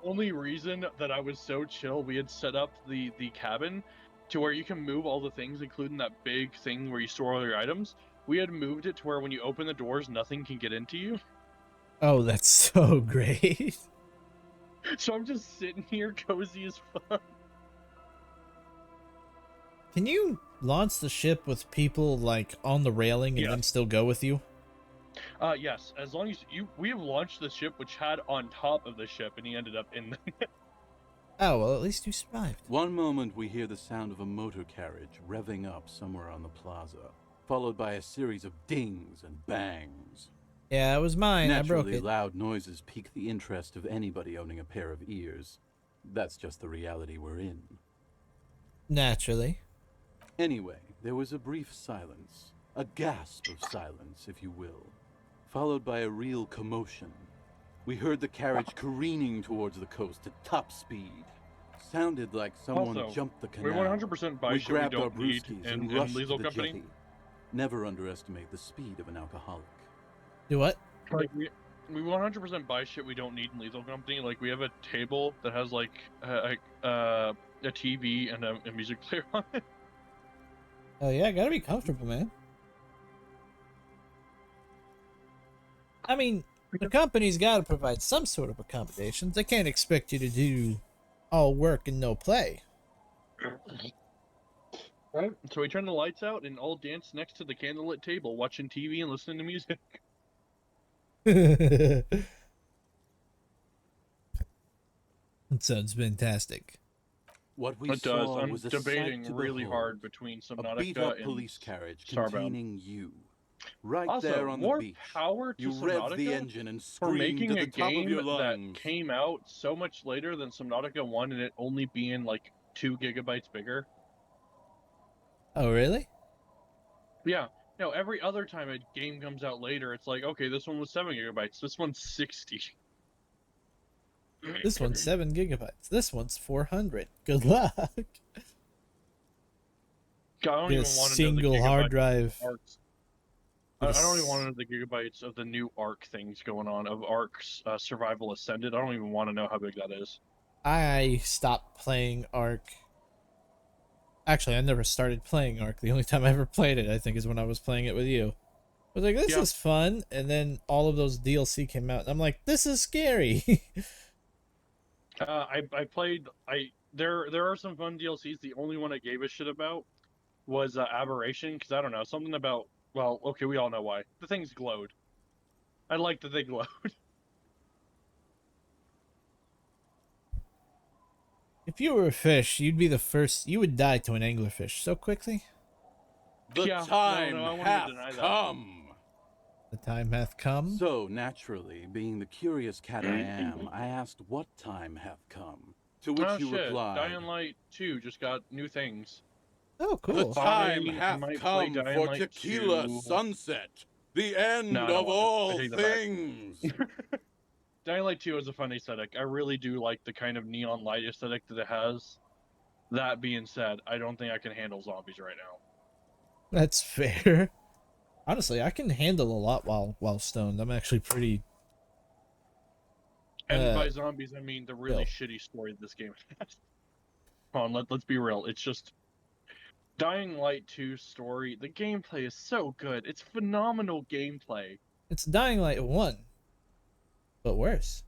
Only reason that I was so chill, we had set up the cabin to where you can move all the things, including that big thing where you store all your items. We had moved it to where when you open the doors, nothing can get into you. Oh, that's so great. So I'm just sitting here cozy as fuck. Can you launch the ship with people like on the railing and then still go with you? Yes, as long as we have launched the ship, which had on top of the ship, and he ended up in the... Oh, well, at least you survived. One moment we hear the sound of a motor carriage revving up somewhere on the plaza, followed by a series of dings and bangs. Yeah, it was mine. I broke Naturally, it. loud noises pique the interest of anybody owning a pair of ears. That's just the reality we're in. Naturally. Anyway, there was a brief silence, a gasp of silence, if you will, followed by a real commotion. We heard the carriage careening towards the coast at top speed. Sounded like someone Also, jumped the we canal. 100% buy We shit we grabbed our don't need brewskis in and rushed to Lethal the Company. jetty. Never underestimate the speed of an alcoholic. Do what? Like we 100% buy shit we don't need in Lethal Company. Like we have a table that has like a TV and a music player on it. Oh yeah, gotta be comfortable, man. I mean, the company's gotta provide some sort of accommodations. They can't expect you to do all work and no play. Right. So we turn the lights out and all dance next to the candlelit table, watching TV and listening to music. That sounds fantastic. What we It does. saw I'm was a debating sight to really behold. hard between A beat-up Subnautica and police carriage Starbound. containing you. Right Also, there on the more beach. power to You revved the Subnautica engine and for screamed making to a the top of game your that lungs. came out so much later than Subnautica 1 and it only being like 2 gigabytes bigger. Oh really? Yeah. No, every other time a game comes out later, it's like, okay, this one was 7 gigabytes, this one's 60. This one's 7 gigabytes. This one's 400. Good luck. I don't Get a even want to know the single hard gigabytes drive. of Arcs. I don't even want to know the gigabytes of the new Arc things going on, of Arc's Survival Ascended. I don't even want to know how big that is. I stopped playing Ark. Actually, I never started playing Ark. The only time I ever played it, I think, is when I was playing it with you. I was like, this Yeah. is fun. And then all of those DLC came out. And I'm like, this is scary. I played. There are some fun DLCs. The only one I gave a shit about was Aberration, because I don't know, something about. Well, okay, we all know why. The things glowed. I like that they glowed. If you were a fish, you'd be the first. You would die to an anglerfish so quickly. The Yeah, time no, I wanted to hath deny that. come. The time hath come. So, naturally, being the curious cat I am, I asked what time hath come. To which Oh you shit! replied, Dying Light 2 just got new things. Oh, the cool. time I hath might play come Dying for Light tequila 2. sunset, the end No, I don't of want it. I all take that back. things. Dying Light 2 is a fun aesthetic. I really do like the kind of neon light aesthetic that it has. That being said, I don't think I can handle zombies right now. That's fair. Honestly, I can handle a lot while stoned. I'm actually pretty. And by zombies, I mean the really Bill. shitty story this game has. Come on, let's be real. It's just Dying Light 2 story. The gameplay is so good. It's phenomenal gameplay. It's Dying Light 1, but worse.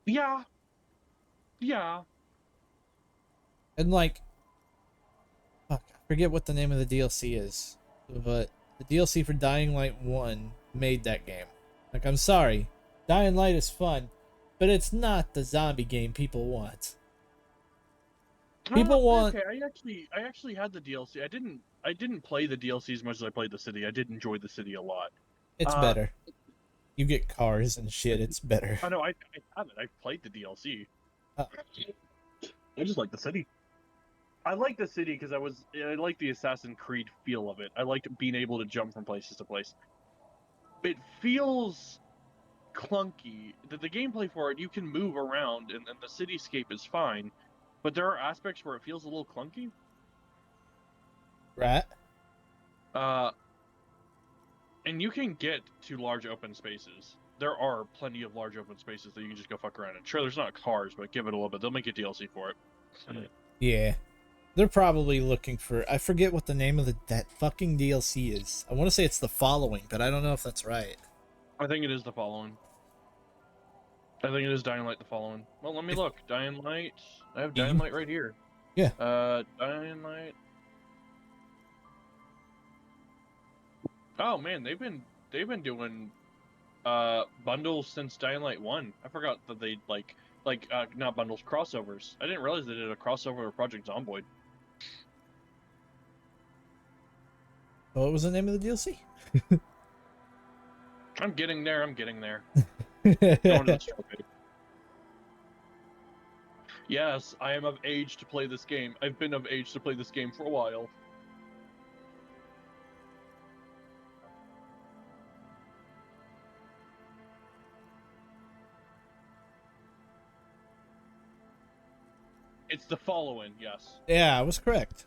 Yeah. Yeah. And like, fuck, I forget what the name of the DLC is, but the DLC for Dying Light 1 made that game. Like, I'm sorry, Dying Light is fun, but it's not the zombie game people want. People want. Okay, I actually had the DLC. I didn't play the DLC as much as I played the city. I did enjoy the city a lot. It's better. You get cars and shit. It's better. I know. I have it. I played the DLC. Oh. I just like the city. I like the city because I like the Assassin's Creed feel of it. I liked being able to jump from places to place. It feels clunky. The gameplay for it, you can move around and the cityscape is fine, but there are aspects where it feels a little clunky. Right. And you can get to large open spaces. There are plenty of large open spaces that you can just go fuck around in. Sure, there's not cars, but give it a little bit. They'll make a DLC for it. Yeah. They're probably looking for. I forget what the name of that fucking DLC is. I want to say it's The Following, but I don't know if that's right. I think it is The Following. I think it is Dying Light The Following. Well, let me look. Dying Light. I have Dying Light right here. Yeah. Dying Light. Oh man, they've been doing bundles since Dying Light 1. I forgot that they not bundles, crossovers. I didn't realize they did a crossover with Project Zomboid. What was the name of the DLC? I'm getting there. Going to the store page. Yes, I am of age to play this game. I've been of age to play this game for a while. It's the following, yes. Yeah, I was correct.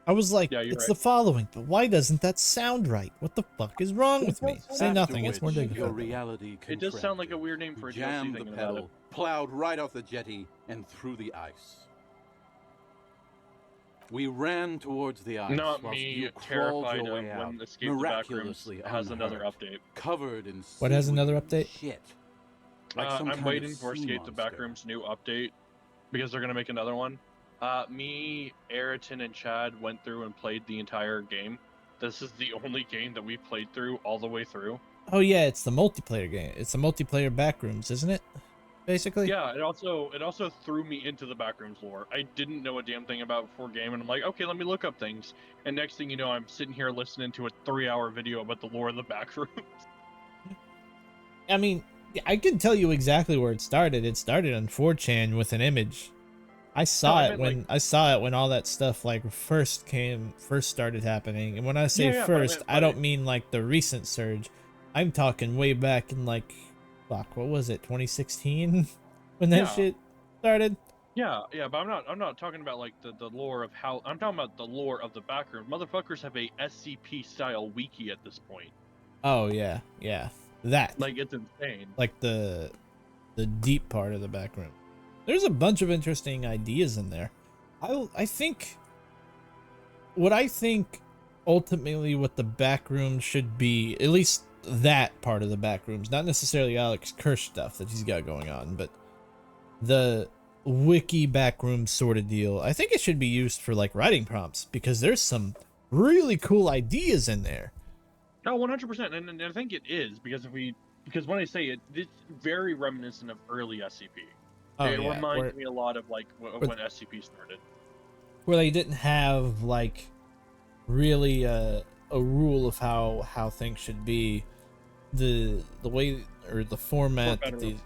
I was like, Yeah, you're it's right. the following, but why doesn't that sound right? What the fuck is wrong with me? Say After nothing, it's more which, your dignified. reality It does sound like a weird name contracted. for a You DLC jammed the thinking about it. pedal, plowed right off the jetty, and through the ice. We ran towards the ice Not whilst me, you crawled terrified your way of out, when Escape the Backrooms miraculously has another unhurt, update. covered in What has another seaweed and update? shit. Like some I'm kind waiting of for sea Escape the monster. Backrooms new update because they're gonna make another one. Me, Ayrton, and Chad went through and played the entire game. This is the only game that we played through all the way through. Oh yeah, it's the multiplayer game. It's the multiplayer Backrooms, isn't it? Basically. Yeah, it also threw me into the Backrooms lore. I didn't know a damn thing about before game, and I'm like, okay, let me look up things. And next thing you know, I'm sitting here listening to a 3-hour video about the lore of the Backrooms. I mean, I can tell you exactly where it started. It started on 4chan with an image. I saw I it meant, when like- I saw it when all that stuff like first started happening. And when I say Yeah, first, but I don't mean like the recent surge. I'm talking way back in like, fuck, what was it, 2016, when that Yeah. shit started. Yeah, but I'm not talking about like the lore of how I'm talking about the lore of the Backrooms. Motherfuckers have a SCP style wiki at this point. Oh yeah, that. Like it's insane. Like the deep part of the back room. There's a bunch of interesting ideas in there. I think ultimately what the back room should be, at least that part of the back rooms, not necessarily Alex Kirsch stuff that he's got going on, but the wiki back room sort of deal. I think it should be used for like writing prompts because there's some really cool ideas in there. Oh, 100%, and I think it is because when I say it, it's very reminiscent of early SCP. Oh, it yeah, reminds me a lot of like when SCP started. Where they didn't have like really a rule of how things should be, the way or the format that these,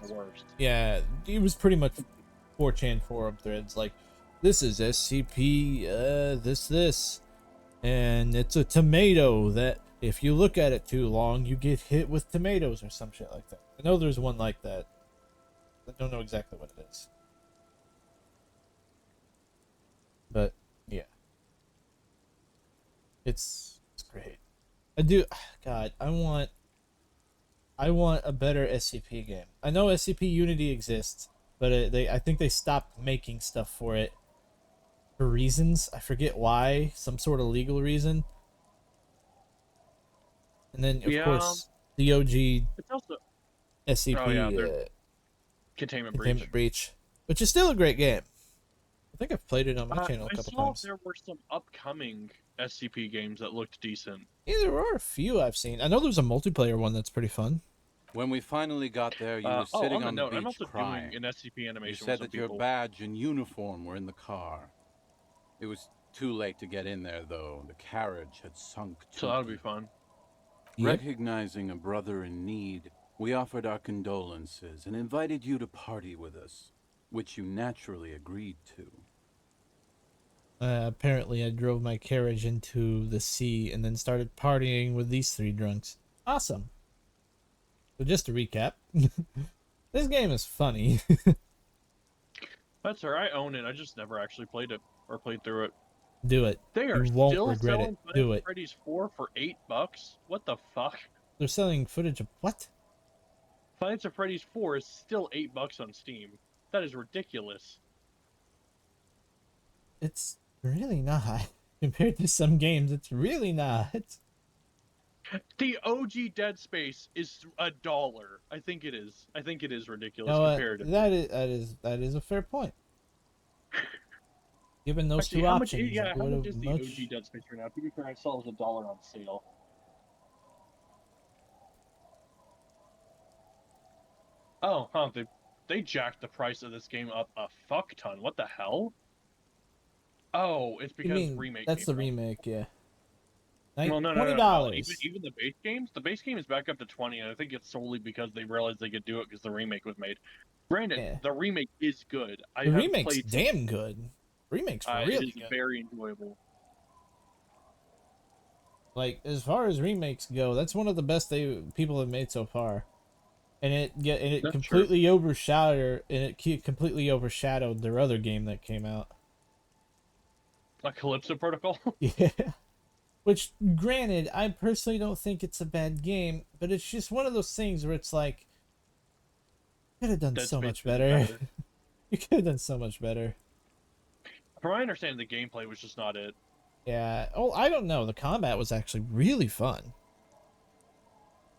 yeah, it was pretty much 4chan forum threads like, this is SCP this and it's a tomato that if you look at it too long you get hit with tomatoes or some shit like that. I know there's one like that. I don't know exactly what it is, but yeah, it's great. God, I want a better SCP game. I know SCP Unity exists, but I think they stopped making stuff for it for reasons. I forget why, some sort of legal reason. And then of course the OG it's also SCP Containment Breach, which is still a great game. I think I've played it on my channel a couple I times. saw there were some upcoming SCP games that looked decent. Yeah, there are a few I've seen. I know there's a multiplayer one that's pretty fun. When we finally got there, you were sitting on the beach I'm also crying. doing an SCP animation. You said with that your people. badge and uniform were in the car. It was too late to get in there, though. The carriage had sunk too So that'll be deep. fun. Yep. Recognizing a brother in need, we offered our condolences and invited you to party with us, which you naturally agreed to. Apparently, I drove my carriage into the sea and then started partying with these three drunks. Awesome. So just to recap, this game is funny. That's alright. I own it. I just never actually played it or played through it. Do it. They are You won't still regret selling it. Do Five it. Freddy's 4 for $8. What the fuck? They're selling footage of what? Five Nights at Freddy's 4 is still $8 on Steam. That is ridiculous. It's really not. Compared to some games, it's really not. The OG Dead Space is $1. I think it is. I think it is ridiculous You know what? compared to That is a fair point. Given those Actually, two how much? options, Yeah, I how go much to is the OG Dead Space right now? To be fair, I saw it was $1 on sale. Oh, huh? They jacked the price of this game up a fuck ton. What the hell? Oh, it's You because mean remake. that's the came out. remake, yeah. Well, no, $20. Even the base games, the base game is back up to 20, and I think it's solely because they realized they could do it because the remake was made. Granted, Yeah. the remake is good. The remake's damn good. Remake's really it is good. very enjoyable. Like, as far as remakes go, that's one of the best people have made so far. and it That's true. completely overshadowed their other game that came out. A Calypso Protocol. Yeah. Which, granted, I personally don't think it's a bad game, but it's just one of those things where it's like, could have done Dead so Space much is better. better. You could have done so much better. From my understanding, the gameplay was just not it. Yeah. Oh, I don't know. The combat was actually really fun.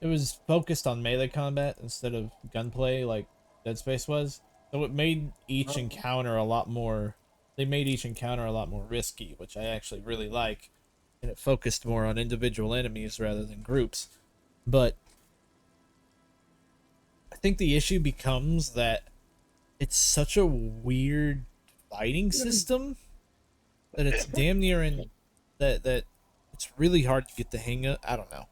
It was focused on melee combat instead of gunplay like Dead Space was. So it made each encounter a lot more. They made each encounter a lot more risky, which I actually really like. And it focused more on individual enemies rather than groups. But I think the issue becomes that it's such a weird fighting system that it's damn near in that it's really hard to get the hang of. I don't know.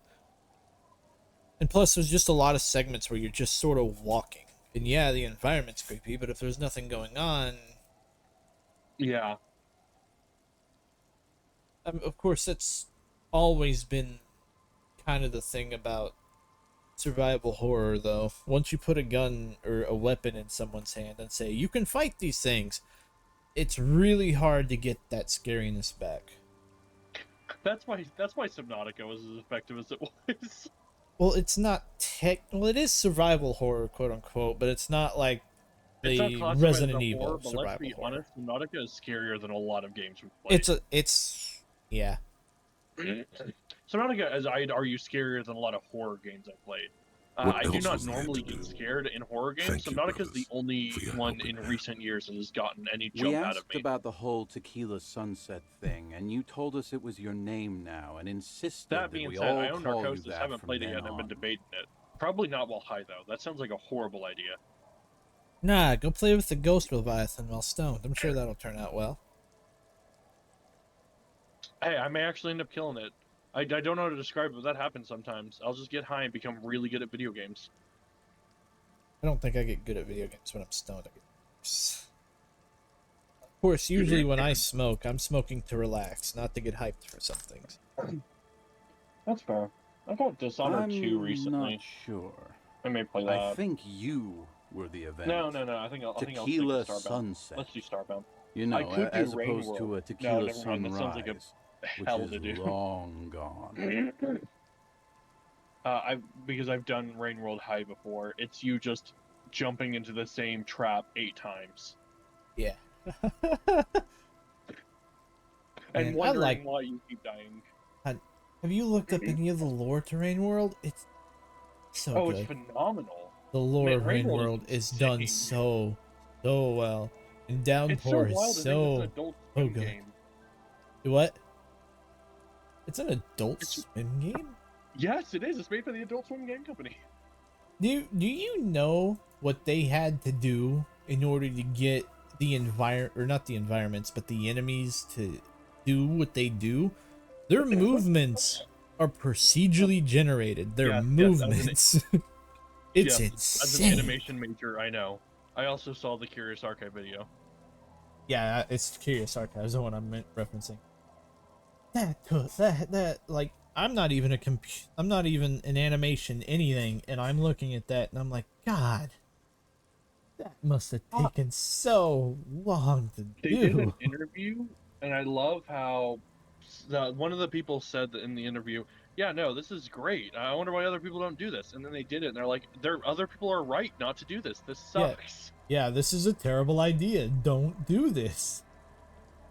And plus, there's just a lot of segments where you're just sort of walking. And yeah, the environment's creepy, but if there's nothing going on, Yeah. of course, that's always been kind of the thing about survival horror, though. Once you put a gun or a weapon in someone's hand and say, you can fight these things, it's really hard to get that scariness back. That's why Subnautica was as effective as it was. Well, it's not well, it is survival horror, quote unquote, but it's not like It's not the classified Resident as a Evil horror, but let's survival be horror. honest, Subnautica is scarier than a lot of games we've played. It's yeah. Subnautica, as I'd argue, scarier than a lot of horror games I've played. What I do else not was there to normally do? get scared in horror games. Thank you, Subnautica is the brothers, only for your one helping in hand. recent years that has gotten any We jump out asked of me. about the whole Tequila Sunset thing, and you told us it was your name now, and insisted That being we said, all I own call you Narcosis, that haven't from played it then yet, and I've been on. debating it. Probably not while high, though. That sounds like a horrible idea. Nah, go play with the Ghost Leviathan while stoned. I'm sure that'll turn out well. Hey, I may actually end up killing it. I don't know how to describe it, but that happens sometimes. I'll just get high and become really good at video games. I don't think I get good at video games when I'm stoned. I get worse. Of course, usually when I smoke, I'm smoking to relax, not to get hyped for some things. That's fair. I got Dishonored 2 recently. Not sure. I may play that. I think you were the event. No. I think I'll Tequila stick to Starbound. Sunset. Let's do Starbound. You know, I could as do Rain opposed World. to a No, Tequila never mind. That sounds like a Sunrise, hell which to is do. long gone. Because I've done Rain World High before. It's you just jumping into the same trap 8 times. Yeah. And Man, wondering why you keep dying. Have you looked up any of the lore to Rain World? It's so good. It's phenomenal. The lore Man, of Rain World is done insane. so well. And Downpour It's so is wild to think it's an so adult swim good. game. What? It's an Adult Swim game? Yes, it is. It's made by the Adult Swim game company. Do you know what they had to do in order to get the not the environments, but the enemies to do what they do? Their movements are procedurally generated. Their movements. It's insane. As an animation major, I know. I also saw the Curious Archive video. Yeah, it's Curious Archives, the one I'm referencing. That like I'm not even an animation anything, and I'm looking at that and I'm like, God, that must have taken so long to They do. did an interview, and I love how one of the people said that in the interview, yeah, no, this is great. I wonder why other people don't do this. And then they did it, and they're like, other people are right not to do this. This sucks. Yeah, this is a terrible idea. Don't do this.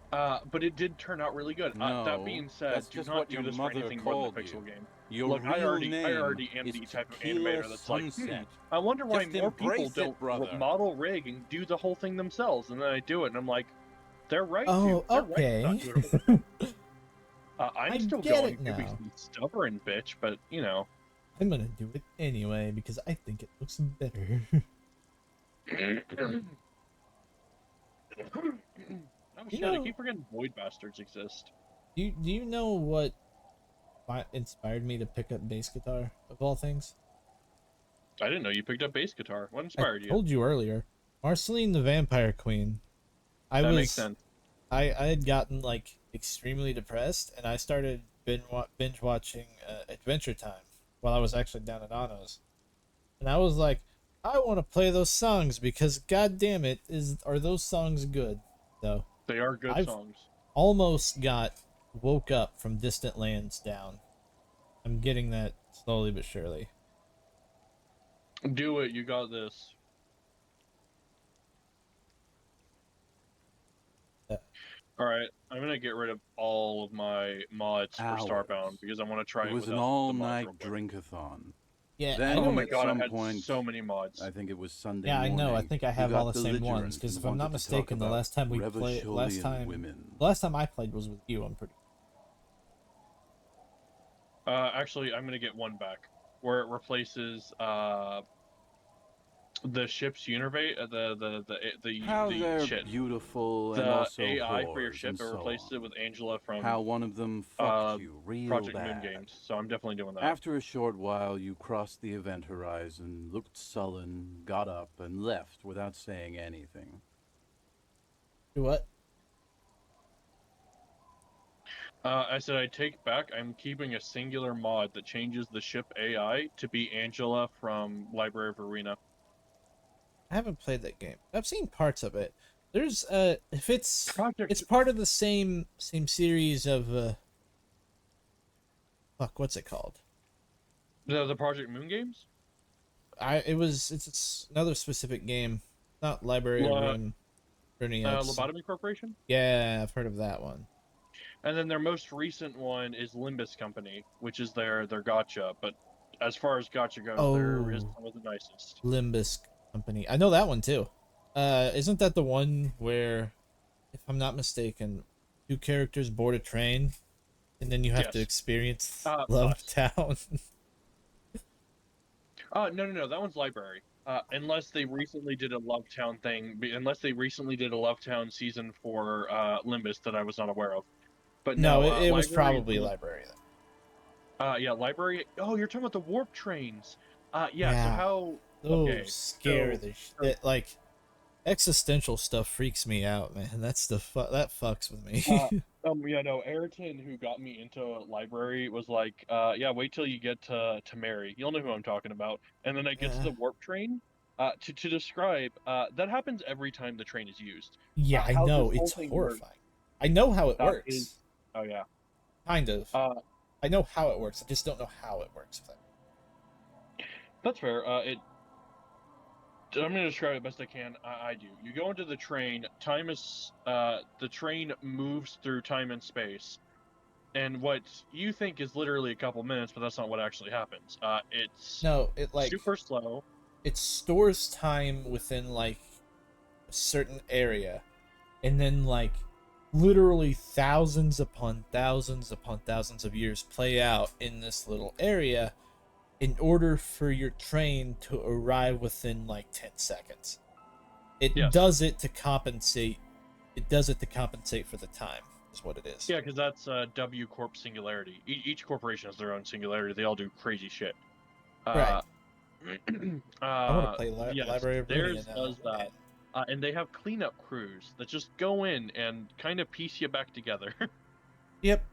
But it did turn out really good. No, that being said, that's do just not what do your this for mother anything more than a called pixel you. game. Your Look, I real already name am is the type of Tequila animator that's like, Sunset. I wonder why Just more people embrace it, don't brother. model rig and do the whole thing themselves. And then I do it, and I'm like, they're right. Oh, They're okay. Right to not do it. I'm I still get going it to be now. stubborn, bitch, but you know. I'm gonna do it anyway because I think it looks better. Oh shit, I keep forgetting Void Bastards exist. Do you know what inspired me to pick up bass guitar of all things? I didn't know you picked up bass guitar. What inspired you? I told you earlier. Marceline the Vampire Queen. That makes sense. I had gotten like extremely depressed, and I started binge watching Adventure Time while I was actually down at Anno's, and I was like, I want to play those songs because, god damn it, are those songs good? So They are good I've songs. almost got Woke Up from Distant Lands down. I'm getting that slowly but surely. Do it. You got this. All right, I'm gonna get rid of all of my mods for Starbound because I want to try It it was an without the mods real all-night quick. drinkathon. Yeah, Then, I Oh know. my at god, I some had point, so many mods. I think it was Sunday Yeah, I morning, know. I think I have you all got the same ones belligerent because and if I'm not wanted to talk mistaken, the about last time we played, Revacholian women. last time I played was with you. I'm pretty. Actually, I'm gonna get one back where it replaces the ship's univate, How the they're shit, beautiful and the also AI for your whores ship. and It so replaced it on. with Angela from How one of them fucked you real Project Moon bad. Games. So I'm definitely doing that. After a short while, you crossed the event horizon, looked sullen, got up, and left without saying anything. Do what? I said I take back. I'm keeping a singular mod that changes the ship AI to be Angela from Library of Arena. I haven't played that game. I've seen parts of it. There's if it's Project. part of the same series of fuck, what's it called? The Project Moon Games. It's another specific game. Not Library of Room. Lobotomy Corporation. Yeah, I've heard of that one. And then their most recent one is Limbus Company, which is their gotcha. But as far as gotcha goes, there is some of the nicest. Limbus Company. I know that one too. Isn't that the one where, if I'm not mistaken, two characters board a train, and then you have to experience Love Town? No. That one's Library. Unless they recently did a Love Town thing. Unless they recently did a Love Town season for Limbus that I was not aware of. But no, no, it was Library probably Library then. Yeah, Library. Oh, you're talking about the warp trains. Yeah. Yeah. So how? Those scare the shit. Like, existential stuff freaks me out, man. That's that fucks with me. Yeah, no. Ayrton, who got me into Library, was like, yeah, wait till you get to Mary. You'll know who I'm talking about. And then I get to the warp train. To describe, that happens every time the train is used. Yeah, I How know. this whole It's thing horrifying. works, I know how it that works. is- oh yeah. Kind of. I know how it works. I just don't know how it works. That's fair. I'm going to describe it best I can. I do. You go into the train. Time is the train moves through time and space, and what you think is literally a couple minutes, but that's not what actually happens. It's super slow. It stores time within like a certain area, and then like literally thousands upon thousands upon thousands of years play out in this little area in order for your train to arrive within like 10 seconds. It does it to compensate. It does it to compensate for the time, is what it is. Yeah, because that's W Corp singularity. Each corporation has their own singularity. They all do crazy shit. Right. I want to play yes, Library of theirs Runia now. does that. And they have cleanup crews that just go in and kind of piece you back together. Yep.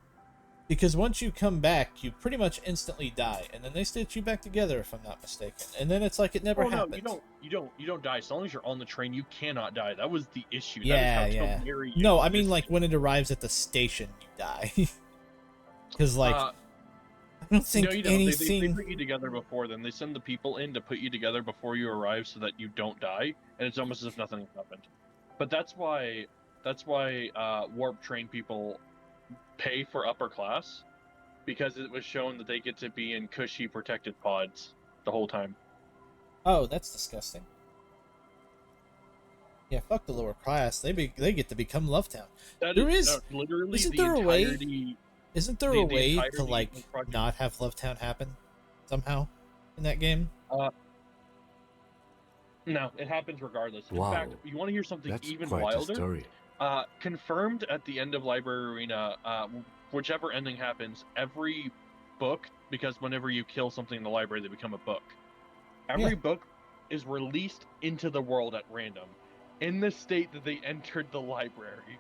Because once you come back, you pretty much instantly die, and then they stitch you back together, if I'm not mistaken. And then it's like it never happened. No, you don't die. So long as you're on the train, you cannot die. That was the issue. Yeah, that is how yeah. Mary No, I mean like when it arrives at the station, you die. Because like I don't think anything. They put you together before then. They send the people in to put you together before you arrive, so that you don't die, and it's almost as if nothing happened. But that's why warp train people pay for upper class, because it was shown that they get to be in cushy protected pods the whole time. Oh, that's disgusting. Yeah, fuck the lower class. They get to become Love Town. Literally isn't the there a way? entirety. Isn't there a way to like not have Love Town happen somehow in that game? No, it happens regardless. Wow. In fact, you want to hear something That's even quite wilder? a story. Confirmed at the end of Library Arena, whichever ending happens, every book, because whenever you kill something in the library, they become a book. Every book is released into the world at random, in the state that they entered the library.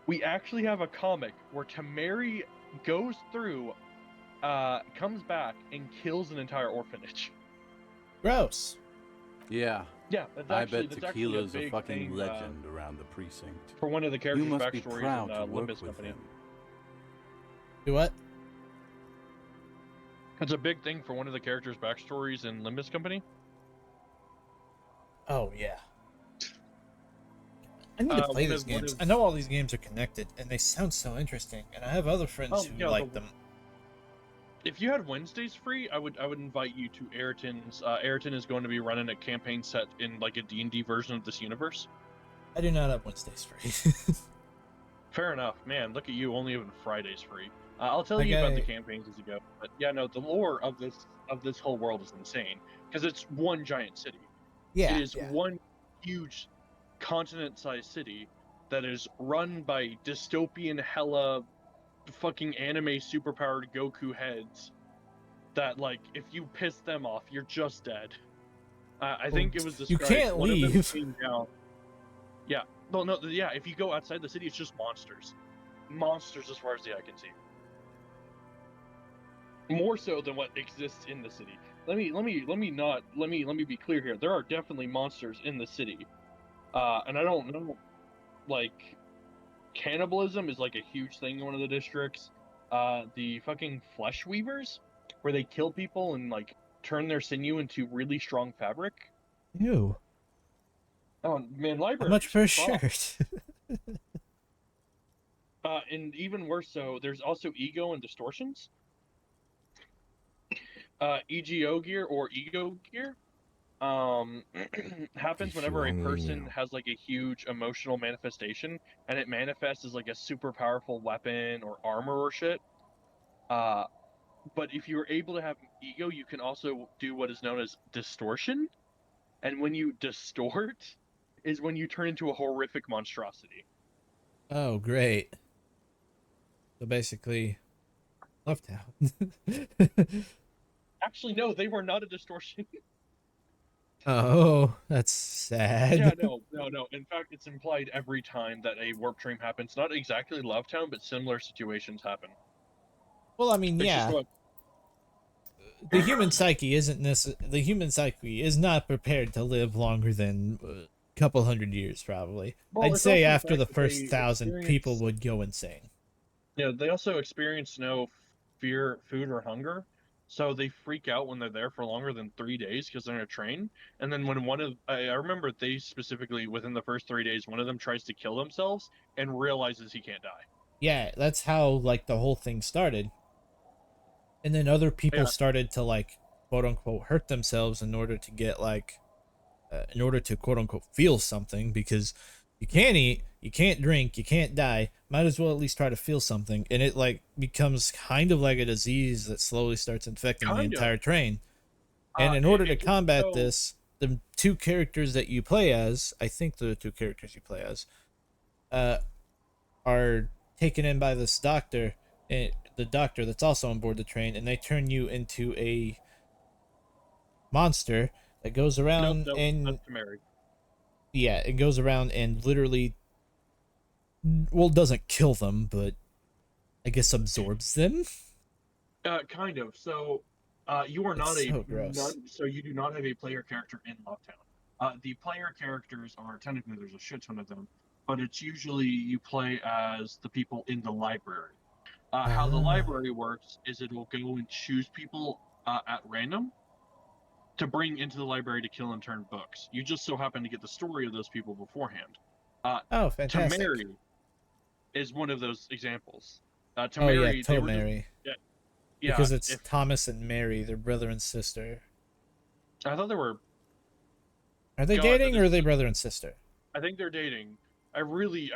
We actually have a comic where Tamari goes through, comes back, and kills an entire orphanage. Gross. Yeah, Yeah, I bet that's actually tequila's a big fucking thing, legend around the precinct. for one of the You characters' must be backstories proud in to work Limbus with Company. him. Do what? It's a big thing for one of the characters' backstories in Limbus Company. Oh yeah. I need to play these games. I know all these games are connected, and they sound so interesting. And I have other friends who like them. If you had Wednesdays free, I would invite you to Ayrton's. Ayrton is going to be running a campaign set in like a D&D version of this universe. I do not have Wednesdays free. Fair enough, man. Look at you, only having Fridays free. I'll tell you about the campaigns as you go. But yeah, no, the lore of this whole world is insane because it's one giant city. Yeah, it is one huge continent-sized city that is run by dystopian hella fucking anime superpowered Goku heads that, like, if you piss them off, you're just dead. I think it was described. You can't one leave. Of them came down. Yeah. Well, no. Yeah. If you go outside the city, it's just monsters. Monsters, as far as the eye can see. More so than what exists in the city. Let me be clear here. There are definitely monsters in the city, and I don't know, like, cannibalism is like a huge thing in one of the districts. The fucking flesh weavers, where they kill people and like turn their sinew into really strong fabric. Ew. Oh man, libraries. How much for a shirt? And even worse so, there's also ego and distortions. EGO gear or ego gear happens whenever a person has like a huge emotional manifestation, and it manifests as like a super powerful weapon or armor or shit. But if you're able to have ego, you can also do what is known as distortion. And when you distort, is when you turn into a horrific monstrosity. Oh, great. So basically, Love Town. Actually, no, they were not a distortion. Oh, that's sad. Yeah, no. In fact, it's implied every time that a warp dream happens. Not exactly Love Town, but similar situations happen. Well, I mean, yeah. The human psyche the human psyche is not prepared to live longer than a couple hundred years, probably. Well, I'd say the after the first 1,000, people would go insane. Yeah, they also experience no fear, food, or hunger, so they freak out when they're there for longer than 3 days because they're in a train. And then when I remember they specifically within the first 3 days, one of them tries to kill themselves and realizes he can't die. Yeah, that's how like the whole thing started. And then other people started to like quote unquote hurt themselves in order to get like in order to quote unquote feel something, because you can't eat, you can't drink, you can't die. Might as well at least try to feel something, and it like becomes kind of like a disease that slowly starts infecting the entire train. And in order to combat this, the two characters that you play as, I think the two characters you play as, are taken in by this doctor, and the doctor that's also on board the train, and they turn you into a monster that goes around and yeah, it goes around and literally, well, doesn't kill them, but I guess absorbs them. Kind of. So, you are not so you do not have a player character in Lovetown. The player characters are technically there's a shit ton of them, but it's usually you play as the people in the library. How the library works is it will go and choose people at random to bring into the library to kill and turn books. You just so happen to get the story of those people beforehand. Oh, fantastic. Tamari is one of those examples. Tamari, oh yeah, Tomari. Yeah, because it's Thomas and Mary, their brother and sister. I thought they were. Are they dating or are they brother and sister? I think they're dating. I really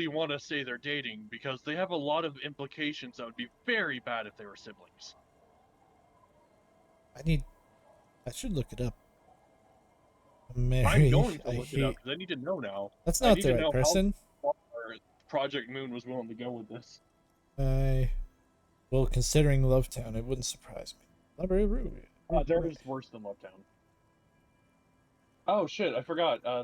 want to say they're dating because they have a lot of implications that would be very bad if they were siblings. I should look it up. Mary, I'm going to look it up because I need to know now. That's not the right person. How far Project Moon was willing to go with this. Well, considering Lovetown, it wouldn't surprise me. Library Ruby. There is worse than Lovetown. Oh shit! I forgot. I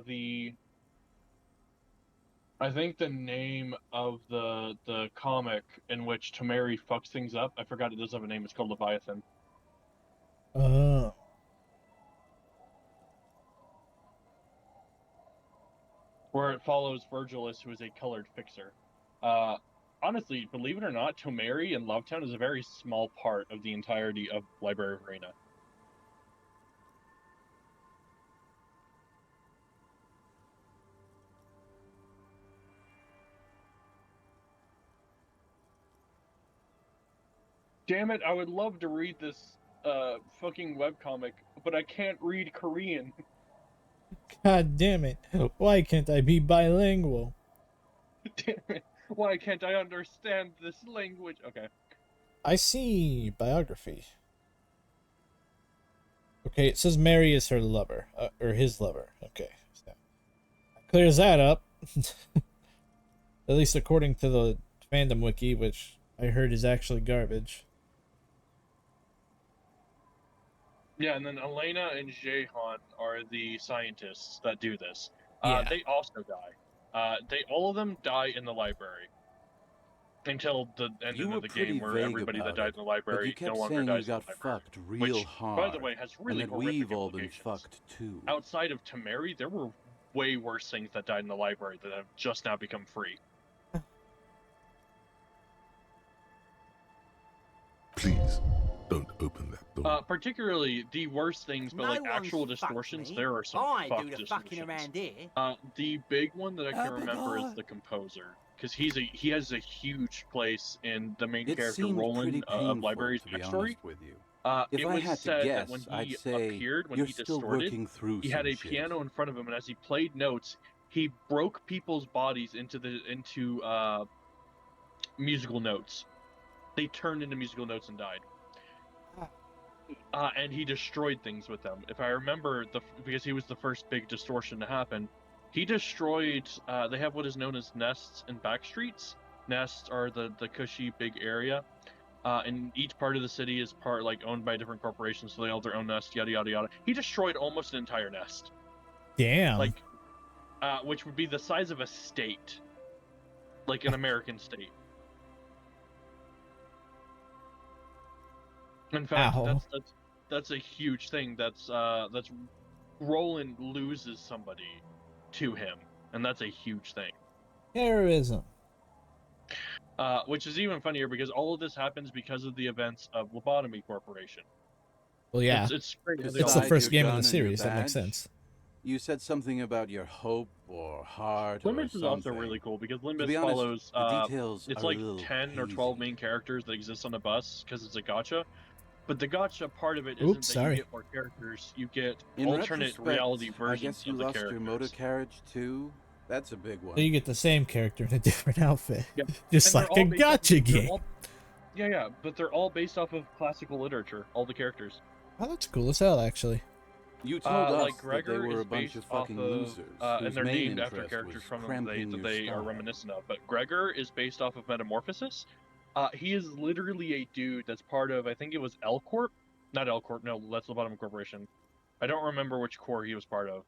think the name of the comic in which Tamari fucks things up. I forgot it does have a name. It's called Leviathan. Oh. where it follows Virgilus, who is a colored fixer. Honestly, believe it or not, Tomeri and Lovetown is a very small part of the entirety of Library of Arena. Damn it, I would love to read this fucking webcomic, but I can't read Korean. God damn it. Why can't I be bilingual? Damn it, why can't I understand this language? Okay. I see biography. Okay, it says Mary is her lover, or his lover. Okay, so that clears that up. At least according to the fandom wiki, which I heard is actually garbage. Yeah, and then Elena and Jaehan are the scientists that do this. Yeah. They also die. They all of them die in the library until the ending of the game, where everybody that died in the library you kept no longer saying dies you got in the library. fucked real Which, hard, by the way, has really and that horrific we've all been implications. fucked too. Outside of Tomeri, there were way worse things that died in the library that have just now become free. Please, don't open that door. Particularly the worst things, but No like actual one's fucked distortions, me. there are some I fucked do the fucking distortions. around here. The big one that I can remember is Abigail. the composer, because he has a huge place in the main It character seemed pretty Roland of painful, Library's to be backstory. honest with you. If It I was had to said guess, that when I'd he say appeared, when you're he still distorted, working through he had some a shit. piano in front of him, and as he played notes, he broke people's bodies into musical notes. They turned into musical notes and died. And he destroyed things with them. If I remember, because he was the first big distortion to happen, he destroyed. They have what is known as nests and backstreets. Nests are the cushy big area, and each part of the city is owned by different corporations, so they all have their own nest. Yada yada yada. He destroyed almost an entire nest. Damn. Which would be the size of a state, like an American state. In fact, Ow. that's a huge thing. That's Roland loses somebody to him, and that's a huge thing. Terrorism. Which is even funnier because all of this happens because of the events of Lobotomy Corporation. Well, yeah. It's great. It's the first game in the series. That makes sense. You said something about your hope or heart or Limbus is also something. really cool because To be Limbus honest, follows. the details It's are a like little 10 or 12 main characters that exist on a bus because it's a gacha. But the gacha part of it isn't that you get more characters. You get alternate reality versions I guess you of the lost characters. your motor carriage too. That's a big one. So you get the same character in a different outfit. Yep. Just And like a gacha game. Yeah, but they're all based off of classical literature, all the characters. Oh, that's cool as hell, actually. You told us like Gregor that they were is a bunch of based off fucking losers, and whose they're main named after interest characters was from them cramping that your they are style. reminiscent of. But Gregor is based off of Metamorphosis. He is literally a dude that's part of, I think it was L Corp? Not L Corp, no, that's Lobotomy Corporation. I don't remember which core he was part of.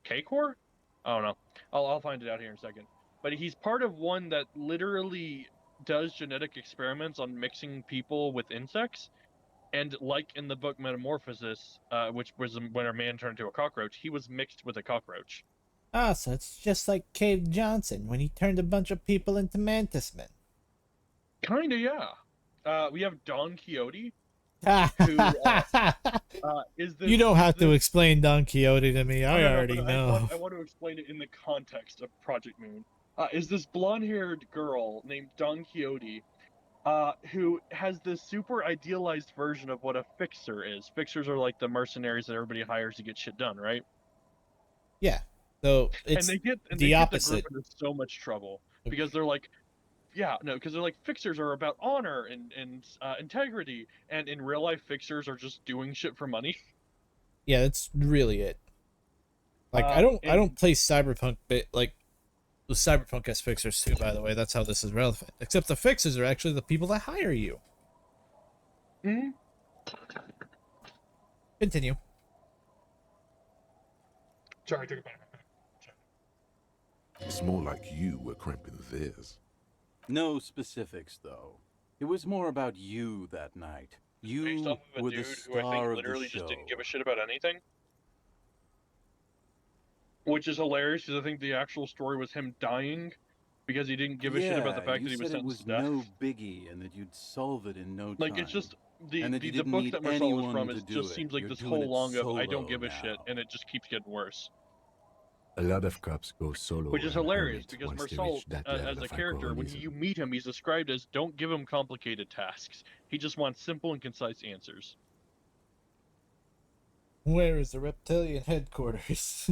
K Core? I don't know. I'll find it out here in a second. But he's part of one that literally does genetic experiments on mixing people with insects. And like in the book Metamorphosis, which was when a man turned into a cockroach, he was mixed with a cockroach. Ah, so it's just like Cave Johnson when he turned a bunch of people into mantis men. Kinda, yeah. We have Don Quixote, who is this. You don't have to explain Don Quixote to me. I already know. I want to explain it in the context of Project Moon. Is this blonde-haired girl named Don Quixote, who has this super idealized version of what a fixer is. Fixers are like the mercenaries that everybody hires to get shit done, right? Yeah. So it's they get the opposite. The group into so much trouble because they're like, because they're like, fixers are about honor and integrity, and in real life, fixers are just doing shit for money. Yeah, that's really it. Like I don't play Cyberpunk, but like the Cyberpunk has fixers too. By the way, that's how this is relevant. Except the fixers are actually the people that hire you. Hmm. Continue. Sorry, take it back. It's more like you were cramping theirs. No specifics, though. It was more about you that night. You were the star who I think of literally the show. just didn't give a shit about anything. Which is hilarious because I think the actual story was him dying because he didn't give a shit about the Yeah, fact you that he was said it sentenced was to death. no biggie and that you'd solve it in no Like, time. it's just the and that you the didn't book need that Marcel was anyone from. to It do just it. seems like You're this doing whole it long of I don't solo give a shit, now. and it just keeps getting worse. A lot of cops go solo Which is and hilarious hermit because once they Marcel, reach that level as a of character, when alcoholism. you meet him, he's described as don't give him complicated tasks. He just wants simple and concise answers. Where is the reptilian headquarters?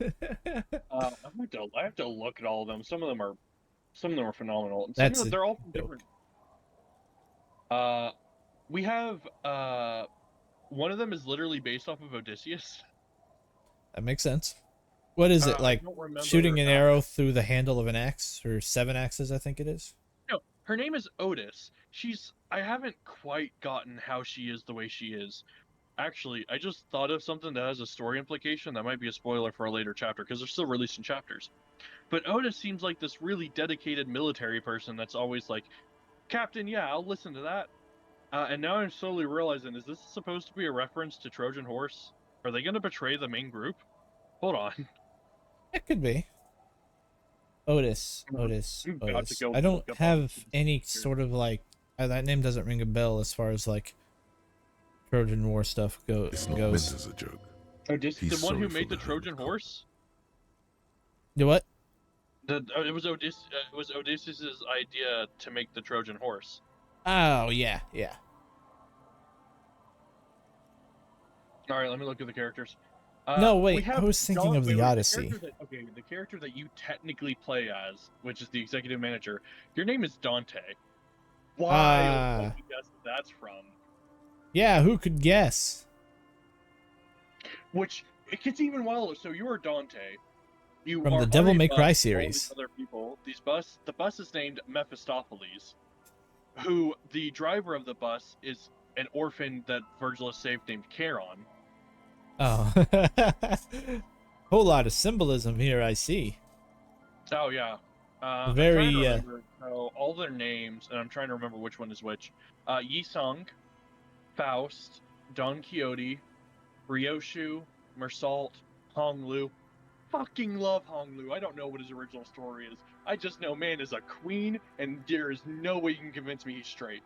I have to look at all of them. Some of them are phenomenal. And That's a they're all from joke. different. We have one of them is literally based off of Odysseus. That makes sense. What is it, I like don't remember. shooting an arrow through the handle of an axe, or 7 axes, I think it is? No, her name is Otis. I haven't quite gotten how she is the way she is. Actually, I just thought of something that has a story implication that might be a spoiler for a later chapter because they're still releasing chapters. But Otis seems like this really dedicated military person that's always like, Captain, yeah, I'll listen to that. And now I'm slowly realizing, is this supposed to be a reference to Trojan Horse? Are they going to betray the main group? Hold on. It could be. Otis. I'm about to go I don't look up have on any sort of like that name doesn't ring a bell as far as like Trojan War stuff It's not goes. meant as a joke. The one who sorry made for the the Trojan hermit horse? You what? It was Odysseus's idea to make the Trojan horse. Oh yeah, yeah. All right, let me look at the characters. No, We wait. I have was thinking of the Odyssey. the character that you technically play as, which is the executive manager. Your name is Dante. Wild guess that's from. Yeah, who could guess? Which it gets even wilder. So you are Dante. You From are the on Devil a May bus Cry with all series. these other people. The bus is named Mephistopheles, who the driver of the bus is an orphan that Virgil has saved named Charon. Oh. Whole lot of symbolism here, I see. Oh yeah. I'm trying Very to remember all their names, and I'm trying to remember which one is which. Yi Sung, Faust, Don Quixote, Ryoshu, Mersault, Hong Lu. Fucking love Hong Lu. I don't know what his original story is. I just know man is a queen, and there is no way you can convince me he's straight.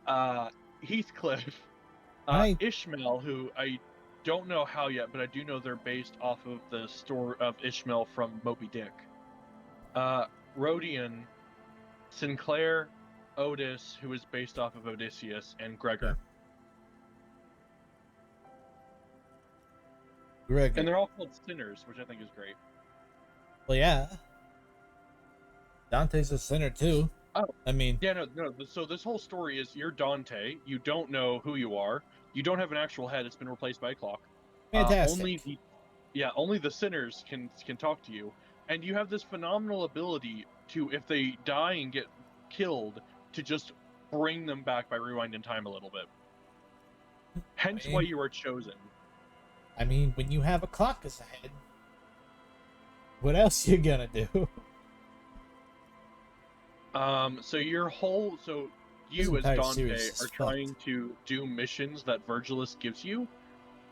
Heathcliff, Ishmael, who I don't know how yet, but I do know they're based off of the story of Ishmael from Moby Dick. Rodion, Sinclair, Otis, who is based off of Odysseus, and Gregor. Gregor. And they're all called sinners, which I think is great. Well, yeah. Dante's a sinner too. Oh, I mean, yeah, no. So this whole story is you're Dante. You don't know who you are. You don't have an actual head. It's been replaced by a clock. Fantastic. Only the sinners can talk to you, and you have this phenomenal ability to, if they die and get killed, to just bring them back by rewinding time a little bit. Hence why you are chosen. I mean, when you have a clock as a head, what else you gonna do? So you as Dante are trying to do missions that Virgilus gives you,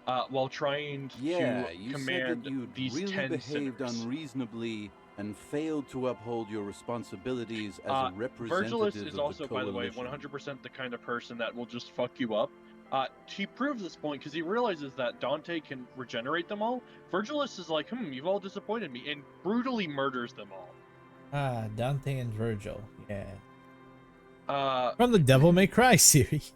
while trying Yeah, to you command said that you'd these really 10 behaved sinners. unreasonably and failed to uphold your responsibilities as a representative Virgilus of is the also, by the way, coalition. 100% the kind of person that will just fuck you up. He proves this point because he realizes that Dante can regenerate them all. Virgilus is like, you've all disappointed me, and brutally murders them all. Ah, Dante and Virgil. Yeah. From the Devil May Cry series.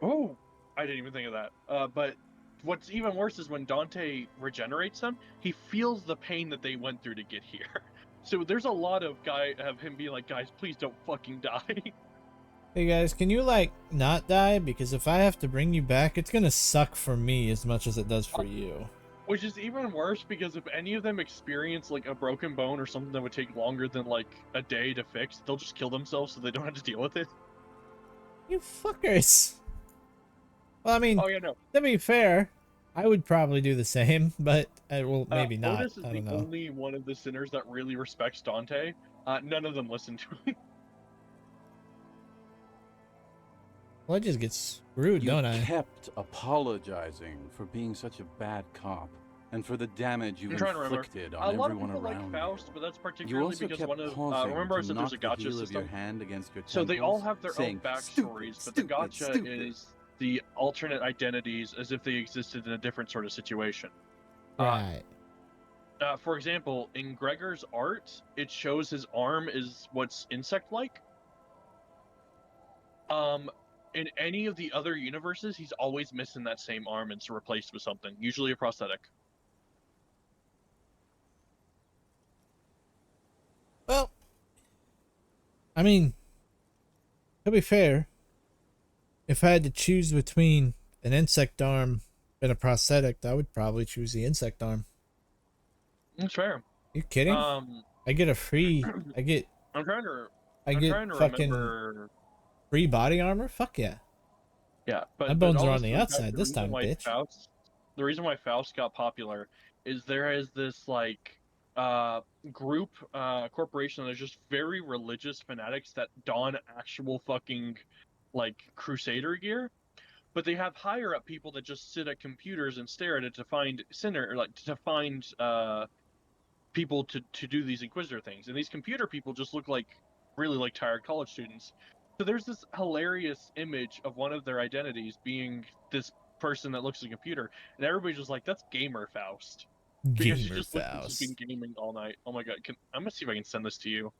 Oh, I didn't even think of that. But what's even worse is when Dante regenerates them, he feels the pain that they went through to get here. So there's a lot of him being like, guys, please don't fucking die. Hey guys, can you like not die? Because if I have to bring you back, it's gonna suck for me as much as it does for you. Which is even worse because if any of them experience like a broken bone or something that would take longer than like a day to fix, they'll just kill themselves so they don't have to deal with it. You fuckers. Well, I mean, oh yeah, no. To be fair, I would probably do the same, but well, maybe not. Otis is I don't the know. only one of the sinners that really respects Dante. None of them listen to him. Well, I just get screwed, don't I? You kept apologizing for being such a bad cop, and for the damage you've I'm trying to remember. inflicted A on lot of everyone people like around Faust, you. but that's You particularly also because kept one of pausing remember I to said there's a knock the gotcha heel of your system. hand against your So they all temples, have their own saying, backstories, but the stupid, gotcha stupid. is the alternate identities as if they existed in a different sort of situation. Right. For example, in Gregor's art, it shows his arm is what's insect-like. In any of the other universes, he's always missing that same arm and it's replaced with something, usually a prosthetic. Well, I mean, to be fair, if I had to choose between an insect arm and a prosthetic, I would probably choose the insect arm. That's fair. You kidding? I get a free. I'm trying to. I I'm get trying to fucking remember. free body armor. Fuck yeah. Yeah, My but bones all are on this the goes back to outside the this reason time, why bitch. The reason why Faust got popular is there is this like group corporation that's just very religious fanatics that don actual fucking like crusader gear, but they have higher up people that just sit at computers and stare at it to find people to do these inquisitor things, and these computer people just look like really like tired college students. So there's this hilarious image of one of their identities being this person that looks like a computer, and everybody's just like, that's gamer Faust, because he Gamer just looks like he's been Faust. gaming all night. Oh my god, I'm gonna see if I can send this to you.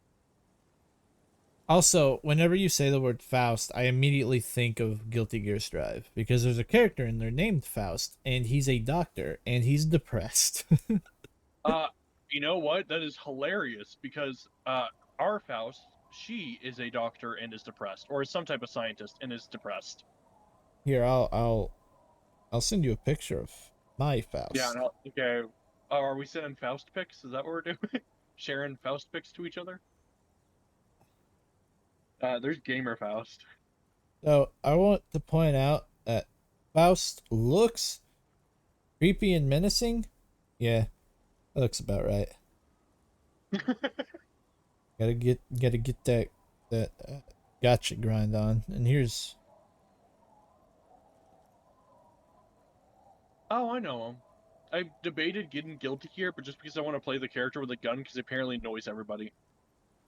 Also, whenever you say the word Faust, I immediately think of Guilty Gear Strive because there's a character in there named Faust, and he's a doctor, and he's depressed. You know what? That is hilarious because our Faust, she is a doctor and is depressed, or is some type of scientist and is depressed. Here, I'll send you a picture of my Faust. Yeah. No, okay. Oh, are we sending Faust pics? Is that what we're doing? Sharing Faust pics to each other? There's Gamer Faust. So I want to point out that Faust looks creepy and menacing. Yeah, that looks about right. gotta get that gotcha grind on. And here's. Oh, I know him. I debated getting Guilty Gear, but just because I want to play the character with a gun, because apparently annoys everybody.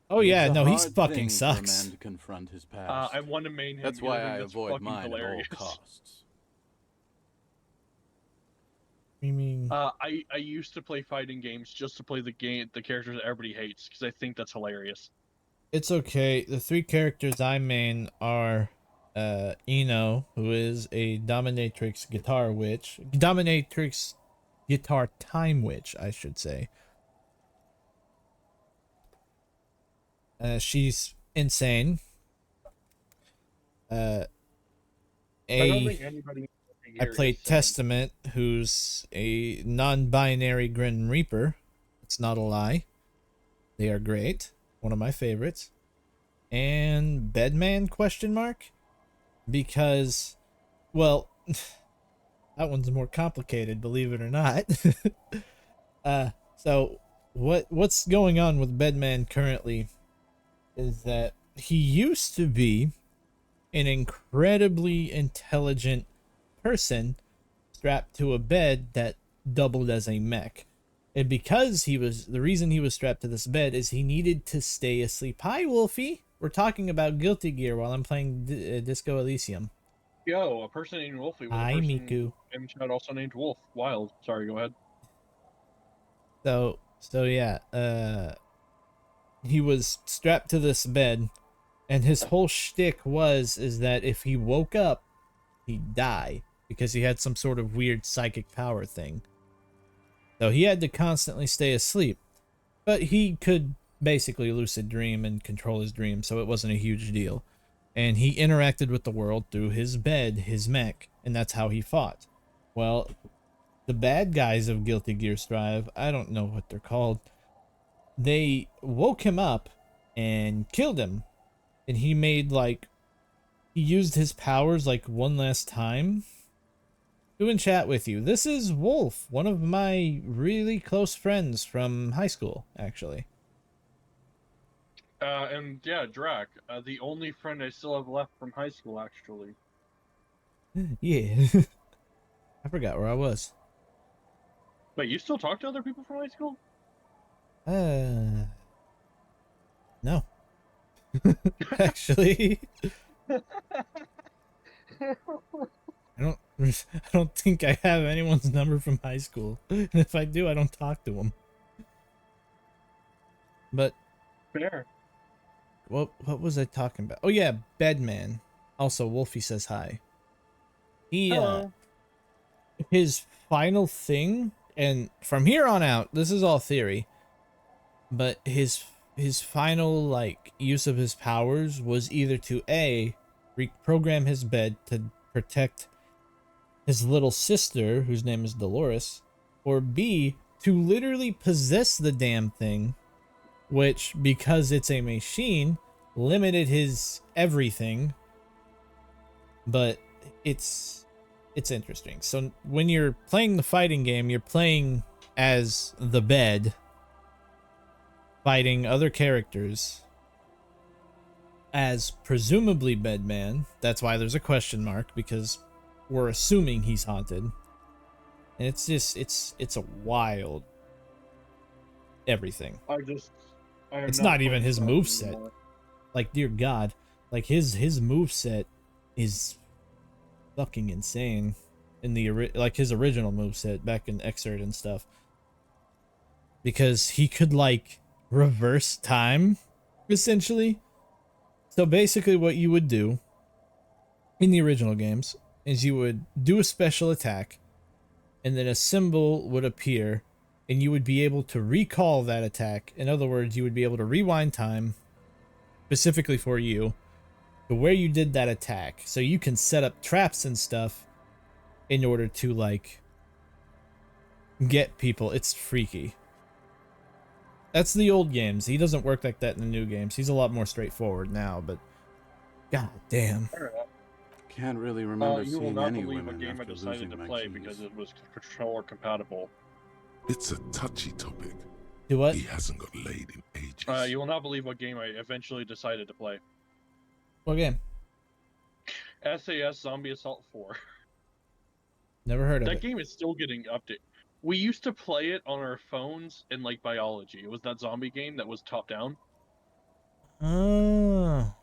Oh yeah, It's a no, he's hard fucking thing sucks. for a man to confront his past. I want to main him. That's why I avoid mine hilarious. at all costs. You mean? I used to play fighting games just to play the characters that everybody hates, because I think that's hilarious. It's okay. The three characters I main are Eno, who is a dominatrix guitar witch. Dominatrix guitar time witch, I should say. She's insane. I play Testament, who's a non-binary Grim Reaper. It's not a lie. They are great. One of my favorites. And Bedman question mark? Because, well, that one's more complicated, believe it or not. So what's going on with Bedman currently is that he used to be an incredibly intelligent person strapped to a bed that doubled as a mech. And because the reason he was strapped to this bed is he needed to stay asleep. Hi, Wolfie. We're talking about Guilty Gear while I'm playing Disco Elysium. Yo, a person named Wolfie with Hi, a person Miku. in chat also named Wolf. Wild. Sorry, go ahead. So yeah, he was strapped to this bed, and his whole shtick is that if he woke up, he'd die because he had some sort of weird psychic power thing. So he had to constantly stay asleep, but he could basically lucid dream and control his dream, so it wasn't a huge deal. And he interacted with the world through his bed, his mech, and that's how he fought. Well, the bad guys of Guilty Gear Strive, I don't know what they're called, they woke him up and killed him. And he used his powers like one last time. Doing chat with you. This is Wolf, one of my really close friends from high school, actually. And yeah, Drac, the only friend I still have left from high school, actually. Yeah. I forgot where I was. Wait, you still talk to other people from high school? No. Actually, I don't. I don't think I have anyone's number from high school, and if I do, I don't talk to them. But Fair. what was I talking about? Oh yeah, Bedman. Also, Wolfie says hi. He Hello. his final thing, and from here on out, this is all theory, but his final like use of his powers was either to A, reprogram his bed to protect his little sister, whose name is Dolores, or B, to literally possess the damn thing, which, because it's a machine, limited his everything. But it's interesting. So when you're playing the fighting game, you're playing as the bed, fighting other characters as presumably Bedman. That's why there's a question mark, because we're assuming he's haunted. And it's just it's a wild everything. It's not even his moveset. Like, dear God, like his moveset is fucking insane in the like his original moveset back in Exert and stuff. Because he could like reverse time essentially. So basically what you would do in the original games is you would do a special attack, and then a symbol would appear, and you would be able to recall that attack. In other words, you would be able to rewind time specifically for you to where you did that attack. So you can set up traps and stuff in order to like get people. It's freaky. That's the old games. He doesn't work like that in the new games. He's a lot more straightforward now, but god damn. Can't really remember You will seeing not any believe what women game I after decided losing to my play keys. because it was controller compatible. It's a touchy topic. Do what? He hasn't got laid in ages. You will not believe what game I eventually decided to play. What game? SAS Zombie Assault 4. Never heard of That it. game is still getting updated. We used to play it on our phones in like biology. It was that zombie game that was top down. Oh,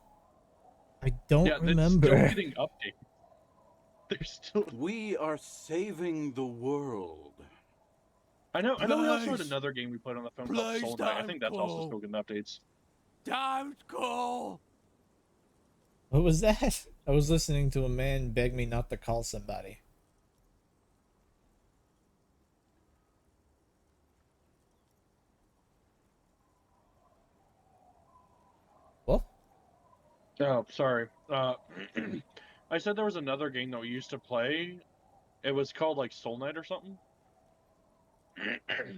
I don't remember. It's still getting updated. There's still. We are saving the world. I know. We also had another game we played on the phone called Soul Knight. I think that's also still getting updates. Don't go. What was that? I was listening to a man beg me not to call somebody. What? Oh, sorry. I said there was another game that we used to play. It was called like Soul Knight or something. God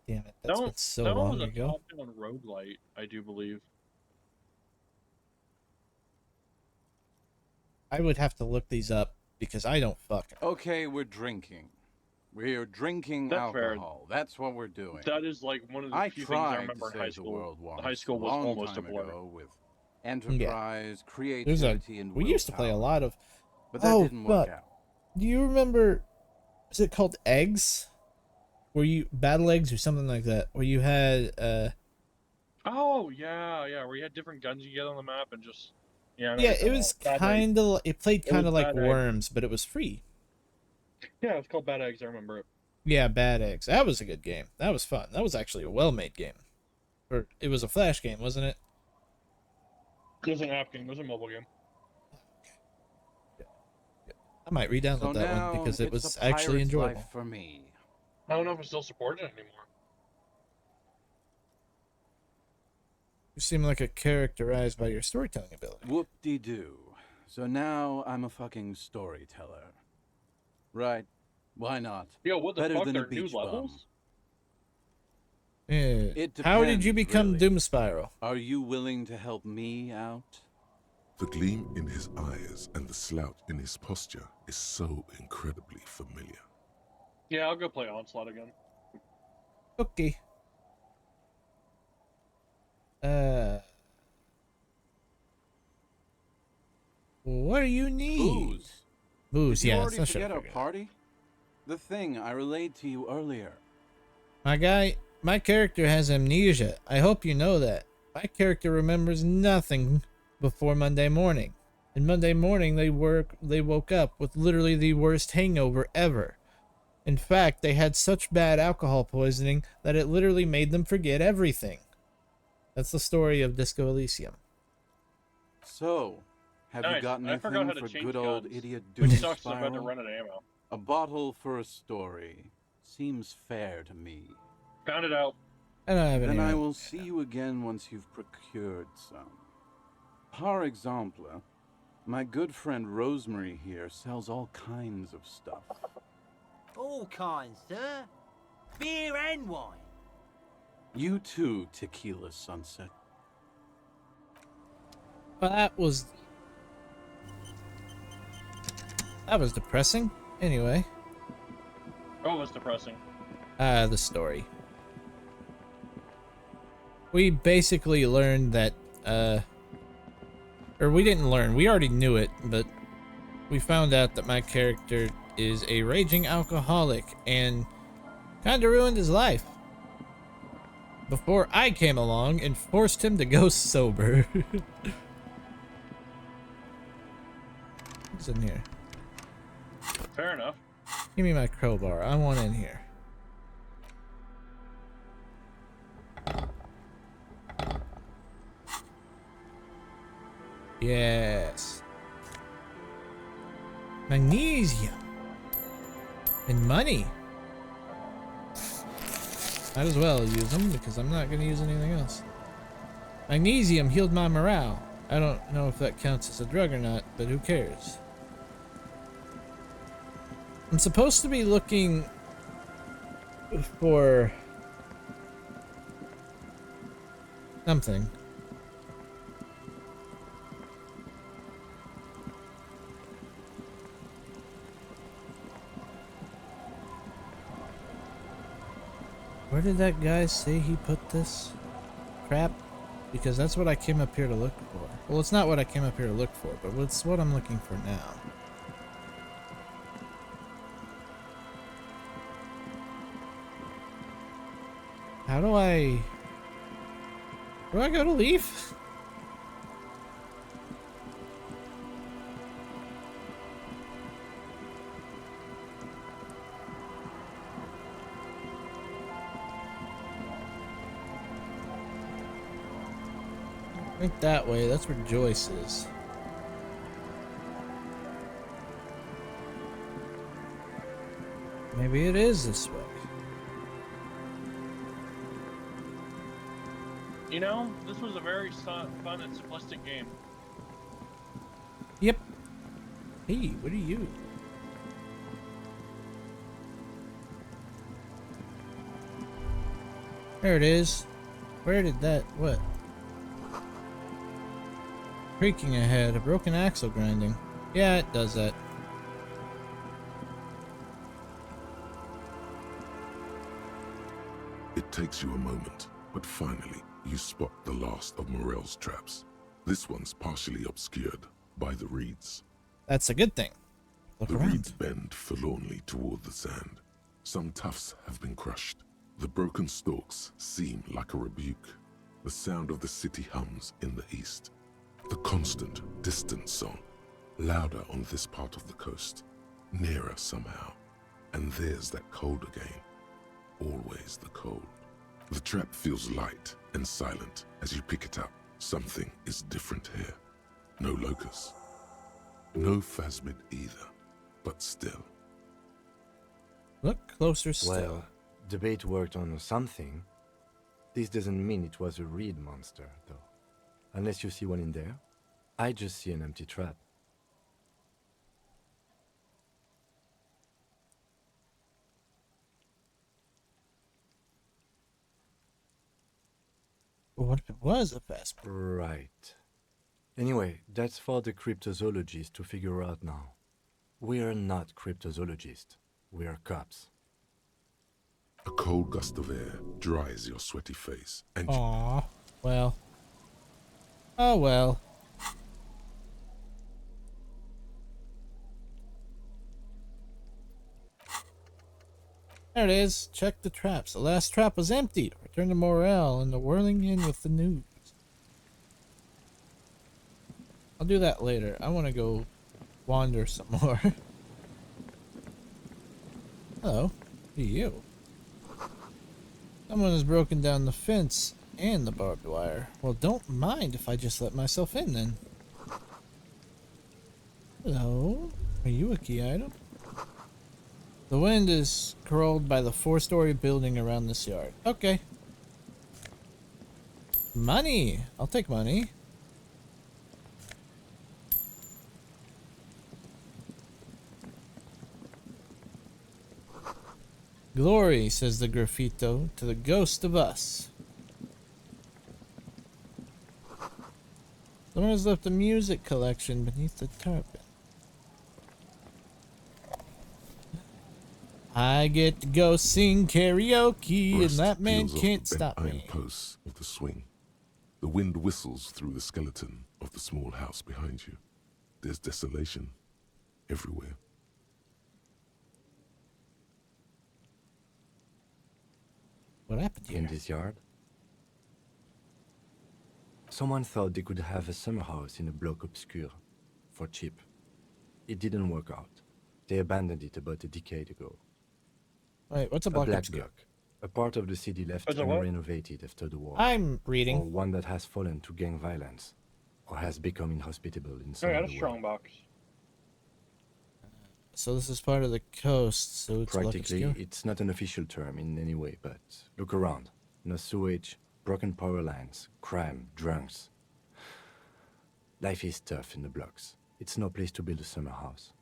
damn it! That's been so that long one was ago. a top-down roguelite, I do believe. I would have to look these up because I don't fucking. Okay, we're drinking. We're drinking That's fair. alcohol. That's what we're doing. That is like one of the few things I remember in high school. High school was almost a blur. With enterprise, There's creativity, and we used to play a lot of. But that didn't work out. Do you remember? Is it called Eggs? Where you battle eggs or something like that? Where you had Oh yeah, where you had different guns you get on the map and just yeah, it was kind of. It played kind of like Worms, but it was free. Yeah, it was called Bad Eggs. I remember it. Yeah, Bad Eggs. That was a good game. That was fun. That was actually a well-made game. Or it was a flash game, wasn't it? It was an app game. It was a mobile game. I might re-download that one because it was actually enjoyable. For me. I don't know if it's still supported anymore. You seem like a characterized by your storytelling ability. Whoop-de-doo. So now I'm a fucking storyteller. Right. Why not? Yo, what the Better fuck? than There a are new beach bum. levels? Yeah. It How did you depends, become really. Doom Spyro? Are you willing to help me out? The gleam in his eyes and the slouch in his posture is so incredibly familiar. Yeah, I'll go play Onslaught again. Okay. What do you need? Booze. Booze, Did you yeah. already That's what I forget our figured. party? The thing I relayed to you earlier. My guy, my character has amnesia. I hope you know that. My character remembers nothing before Monday morning. And Monday morning they woke up with literally the worst hangover ever. In fact, they had such bad alcohol poisoning that it literally made them forget everything. That's the story of Disco Elysium. So, have you Nice. gotten I forgot anything how to for change good old guns. idiot Which Doom sucks 'cause I'm about to Spiral? run out of ammo. A bottle for a story. Seems fair to me. Found it out. I don't have any. Then I ammo. will see you again once you've procured some. Par exemple, my good friend Rosemary here sells all kinds of stuff. All kinds, sir. Beer and wine. You too, Tequila Sunset. Well, that was depressing. Anyway, Oh, it was depressing. the story. We basically learned that, or we didn't learn, we already knew it, but we found out that my character is a raging alcoholic and kinda ruined his life before I came along and forced him to go sober. What's in here? Fair enough. Give me my crowbar. I want in here. Yes. Magnesium. And money. Might as well use them because I'm not going to use anything else. Magnesium healed my morale. I don't know if that counts as a drug or not, but who cares? I'm supposed to be looking for something. Where did that guy say he put this crap? Because that's what I came up here to look for. Well, it's not what I came up here to look for, but it's what I'm looking for now. How do I... Where do I go to leave? I think that way. That's where Joyce is. Maybe it is this way. You know, this was a very fun and simplistic game. Yep. Hey, what are you? There it is. Where did that... What? Creaking ahead. A broken axle grinding. Yeah, it does that. It takes you a moment, but finally you spot the last of Morel's traps. This one's partially obscured by the reeds. That's a good thing. Look The around. reeds bend forlornly toward the sand. Some tufts have been crushed. The broken stalks seem like a rebuke. The sound of the city hums in the east. The constant, distant song, louder on this part of the coast, nearer somehow. And there's that cold again. Always the cold. The trap feels light and silent as you pick it up. Something is different here. No locust. No phasmid either, but still. Look closer still. Well, the bait worked on something. This doesn't mean it was a reed monster, though. Unless you see one in there. I just see an empty trap. What if it was a fast? Right. Anyway, that's for the cryptozoologists to figure out now. We're not cryptozoologists. We're cops. A cold gust of air dries your sweaty face, and Aww. Well. Oh well. There it is. Check the traps. The last trap was emptied. Return to morale and the whirling in with the news. I'll do that later. I want to go wander some more. Hello. Who are you? Someone has broken down the fence and the barbed wire. Well, don't mind if I just let myself in then. Hello. Are you a key item? The wind is curled by the 4-story building around this yard. Okay. Money! I'll take money. Glory, says the graffito, to the ghost of us. Someone has left a music collection beneath the carpet. I get to go sing karaoke, and Rust that man peels off can't the bent stop iron me. posts of the swing. The wind whistles through the skeleton of the small house behind you. There's desolation everywhere. What happened here? In this yard? Someone thought they could have a summer house in a bloc obscur for cheap. It didn't work out. They abandoned it about a decade ago. Wait, what's a A block black obscure? bloc. A part of the city left As a what? unrenovated after the war. I'm Or reading. one that has fallen to gang violence. Or has become inhospitable in some I got a other way. strong box. So this is part of the coast, so it's block Practically, obscure. it's not an official term in any way, but look around. No sewage, broken power lines, crime, drunks. Life is tough in the blocks. It's no place to build a summer house.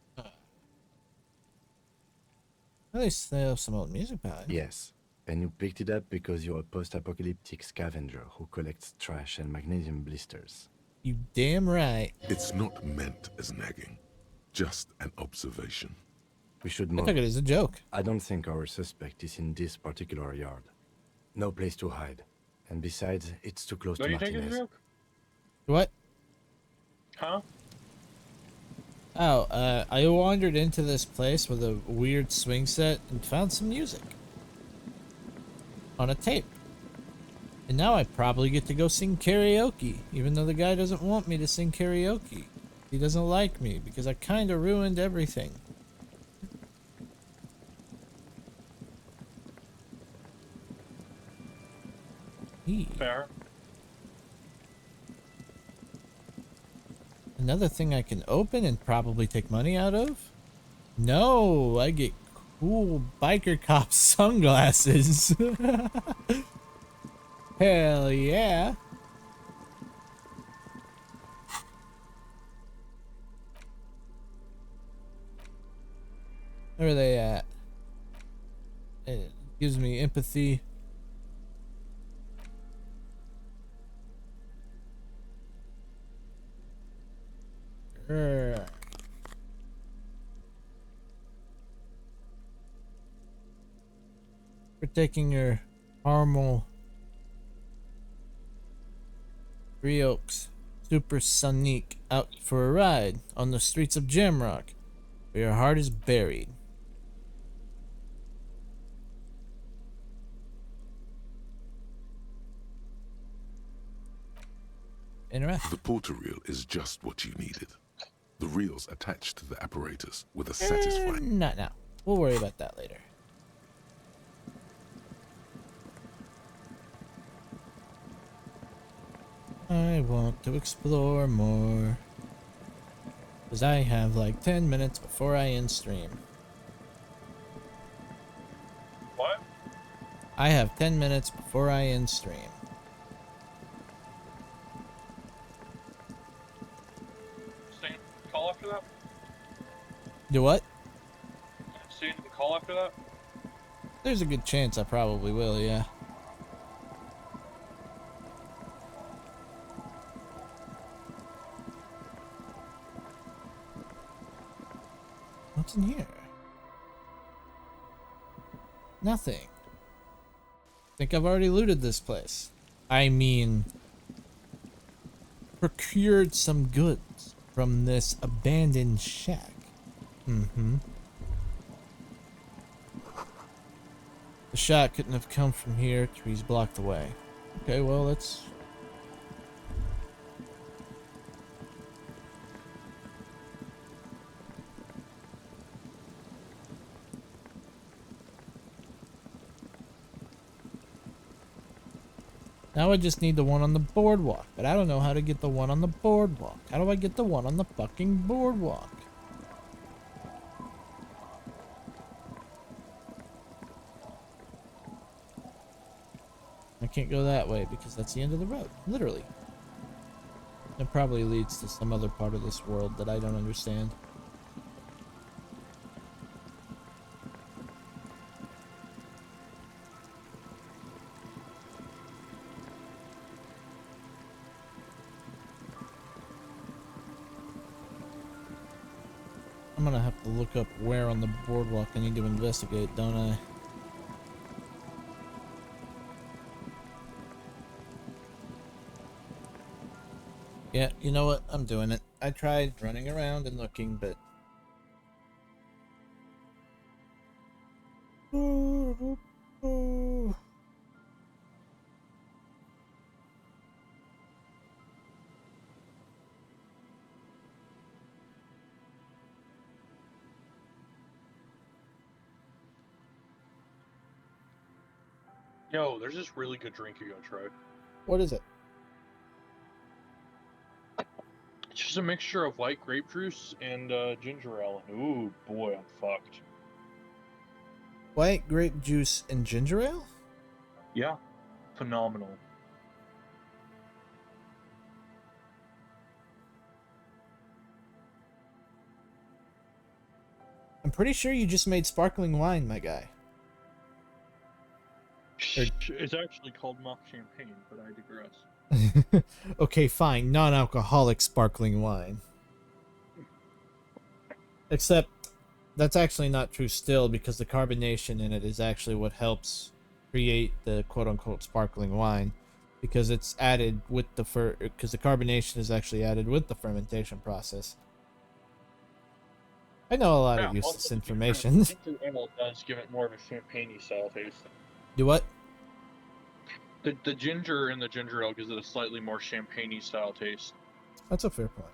At least they have some old music behind. Yes, and you picked it up because you're a post-apocalyptic scavenger who collects trash and magnesium blisters. You damn right. It's not meant as nagging, just an observation. We should I move. took it as a joke. I don't think our suspect is in this particular yard. No place to hide. And besides, it's too close Don't to you take it as a Martinez. joke? What? Huh? Oh, I wandered into this place with a weird swing set and found some music. On a tape. And now I probably get to go sing karaoke, even though the guy doesn't want me to sing karaoke. He doesn't like me because I kinda ruined everything. Fair. Another thing I can open and probably take money out of? No, I get cool biker cop sunglasses. Hell yeah. Where are they at? It gives me empathy. Urgh. We're taking your caramel Three Oaks Supersonic out for a ride on the streets of Jamrock, where your heart is buried. Interact. The porter reel is just what you needed. The reels attached to the apparatus with a satisfying... Not now. We'll worry about that later. I want to explore more. Because I have like 10 minutes before I end stream. What? I have 10 minutes before I end stream. Staying the call after that? Do what? Staying the call after that? There's a good chance I probably will, yeah. What's in here? Nothing. Think I've already looted this place. I mean, procured some goods from this abandoned shack. Mm-hmm. The shot couldn't have come from here. Trees blocked the way. Okay, well, that's... Now I just need the one on the boardwalk, but I don't know how to get the one on the boardwalk. How do I get the one on the fucking boardwalk? I can't go that way because that's the end of the road, literally. It probably leads to some other part of this world that I don't understand. I'm gonna have to look up where on the boardwalk I need to investigate, don't I? Yeah, you know what? I'm doing it. I tried running around and looking, but... Yo, there's this really good drink you gotta try. What is it? It's just a mixture of white grape juice and ginger ale. Ooh, boy, I'm fucked. White grape juice and ginger ale? Yeah, phenomenal. I'm pretty sure you just made sparkling wine, my guy. It's actually called mock champagne, but I digress. Okay, fine. Non-alcoholic sparkling wine. Except, that's actually not true still, because the carbonation in it is actually what helps create the quote-unquote sparkling wine. Because it's added with the because the carbonation is actually added with the fermentation process. I know a lot of useless information. Ginger ale does give it more of a champagne-y style taste. Do what? The ginger in the ginger ale gives it a slightly more champagne-y style taste. That's a fair point.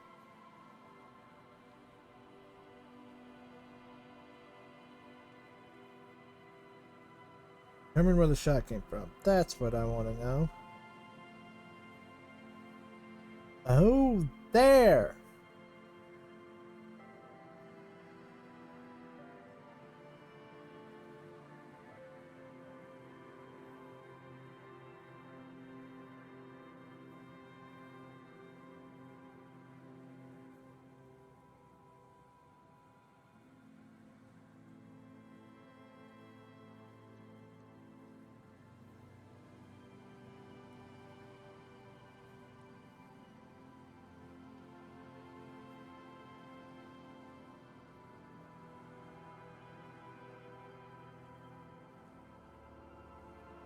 Remember where the shot came from. That's what I want to know. Oh, there!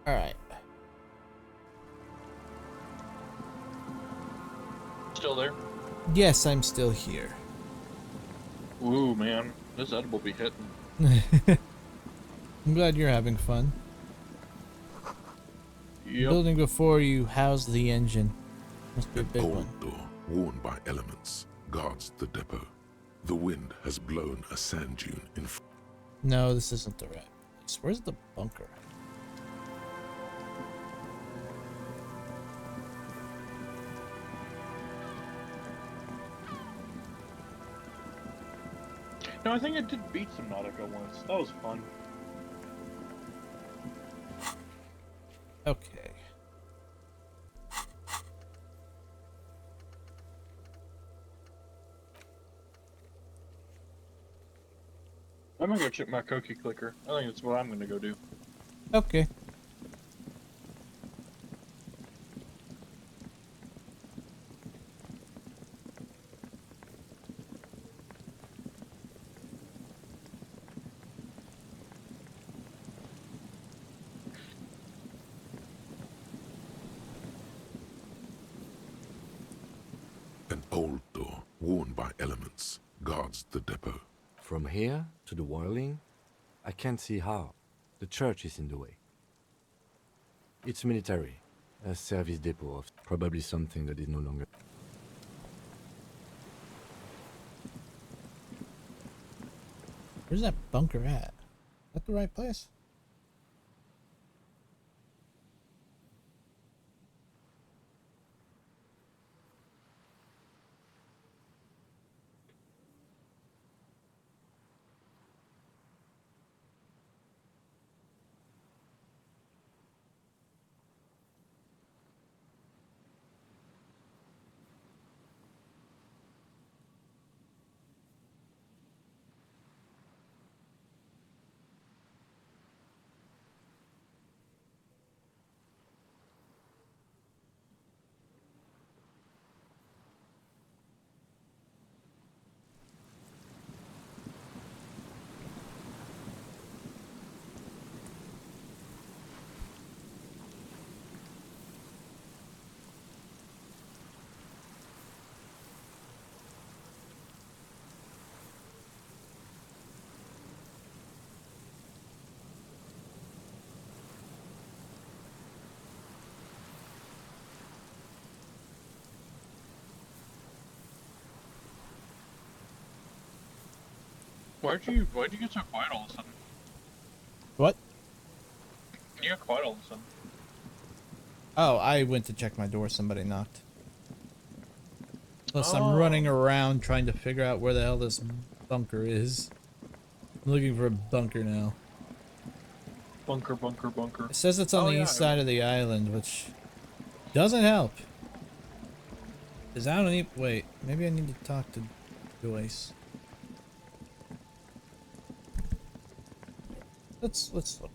Alright. Still there? Yes, I'm still here. Ooh, man. This edible be hitting. I'm glad you're having fun. Yep. The building before you housed the engine. Must be a An big one. old door, worn by elements, guards the depot. The wind has blown a sand dune in front. No, this isn't the right place. Where's the bunker? No, I think I did beat some Nautica once. That was fun. Okay. I'm gonna go check my cookie clicker. I think that's what I'm gonna go do. Okay. An old door, worn by elements, guards the depot. From here to the wiring, I can't see how. The church is in the way. It's military. A service depot of probably something that is no longer. Where's that bunker at? Is that the right place? Why'd you get so quiet all of a sudden? What? You got quiet all of a sudden. Oh, I went to check my door. Somebody knocked. Plus, I'm Oh. running around trying to figure out where the hell this bunker is. I'm looking for a bunker now. Bunker, bunker, bunker. It says it's on the east side of the island, which doesn't help. Cause I don't need. Wait, maybe I need to talk to Joyce. Let's look.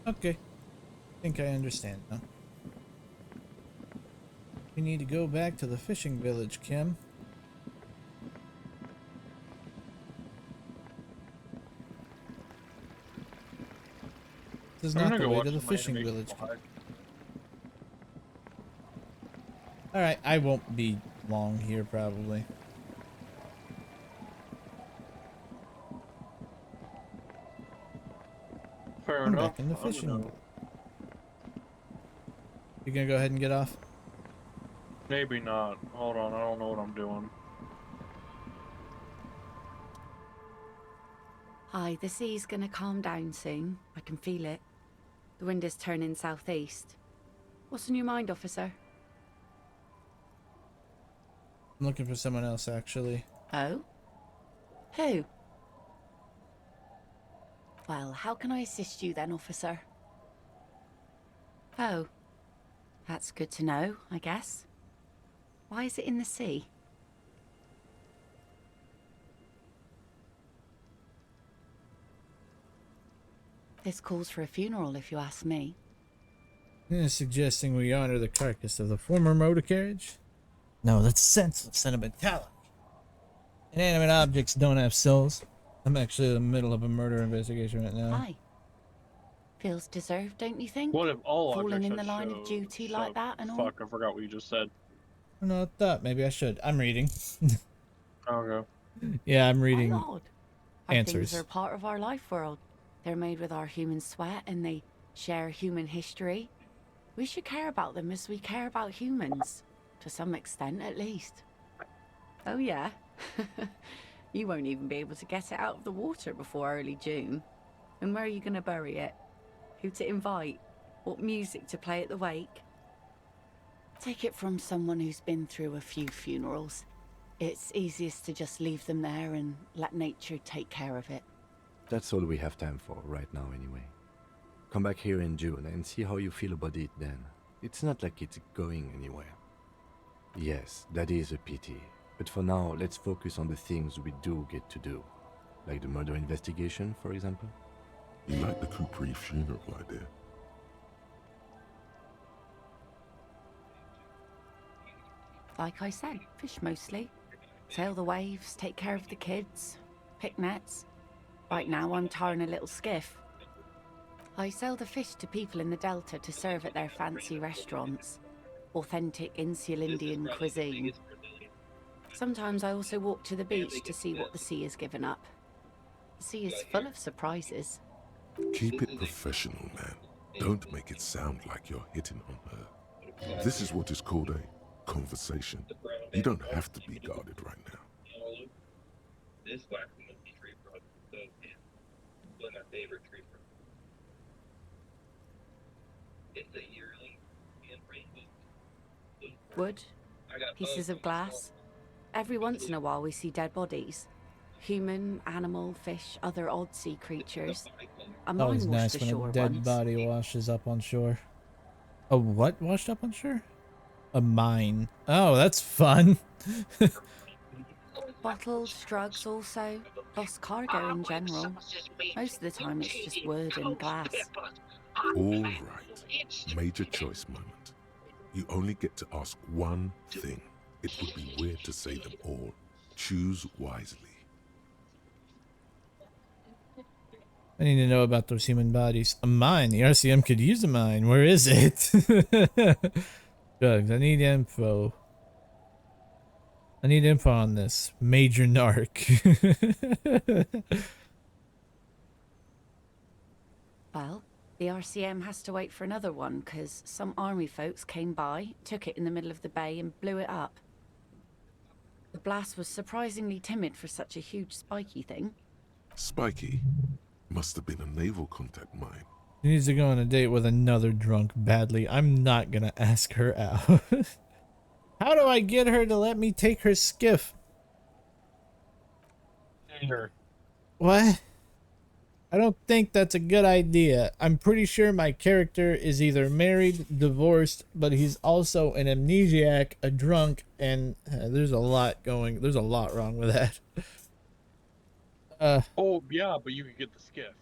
Okay. I think I understand now. We need to go back to the fishing village, Kim. This is I'm not gonna the go way watch to the some fishing animation village. live. Alright, I won't be long here probably. Fair I'm enough. back in the I'm fishing gonna- village. You gonna go ahead and get off? Maybe not. Hold on, I don't know what I'm doing. Hi, the sea's gonna calm down soon. I can feel it. The wind is turning southeast. What's on your mind, officer? I'm looking for someone else actually. Oh? Who? Well, how can I assist you then, officer? Oh. That's good to know, I guess. Why is it in the sea? This calls for a funeral, if you ask me. Suggesting we honor the carcass of the former motor carriage? No, that's senseless sentimentality. Inanimate objects don't have souls. I'm actually in the middle of a murder investigation right now. Aye. Feels deserved, don't you think? What if all Falling objects in had the line of duty like that and all? Fuck, I forgot what you just said. I don't know, I thought maybe I should. I'm reading. Okay. Yeah, I'm reading Why odd? Our answers. things are part of our life world. They're made with our human sweat and they share human history. We should care about them as we care about humans. To some extent, at least. Oh yeah? You won't even be able to get it out of the water before early June. And where are you going to bury it? Who to invite? What music to play at the wake? Take it from someone who's been through a few funerals. It's easiest to just leave them there and let nature take care of it. That's all we have time for right now anyway. Come back here in June and see how you feel about it then. It's not like it's going anywhere. Yes, that is a pity. But for now, let's focus on the things we do get to do. Like the murder investigation, for example. You like the Capri funeral idea? Like I said, fish mostly. Sail the waves, take care of the kids, pick nets. Right now I'm tarring a little skiff. I sell the fish to people in the Delta to serve at their fancy restaurants. Authentic insular Indian cuisine. Sometimes I also walk to the beach to see what the sea has given up. The sea is full of surprises. Keep it professional, man. Don't make it sound like you're hitting on her. This is what is called a conversation. You don't have to be guarded right now. Wood, pieces of glass. Every once in a while we see dead bodies. Human, animal, fish, other odd sea creatures. A mine Always washed nice when a ashore dead once. body washes up on shore. A what washed up on shore? A mine. Oh, that's fun. Bottles, drugs also. Lost cargo in general. Most of the time it's just wood and glass. All right. Major choice moment. You only get to ask one thing. It would be weird to say them all. Choose wisely. I need to know about those human bodies. A mine. The RCM could use a mine. Where is it? Drugs. I need info. I need info on this. Major narc. Well, the RCM has to wait for another one because some army folks came by, took it in the middle of the bay and blew it up. The blast was surprisingly timid for such a huge spiky thing. Spiky? Must have been a naval contact mine. She needs to go on a date with another drunk badly. I'm not gonna ask her out. How do I get her to let me take her skiff? Sure. What? I don't think that's a good idea. I'm pretty sure my character is either married, divorced, but he's also an amnesiac, a drunk, and there's a lot wrong with that. Oh, yeah, but you could get the skiff.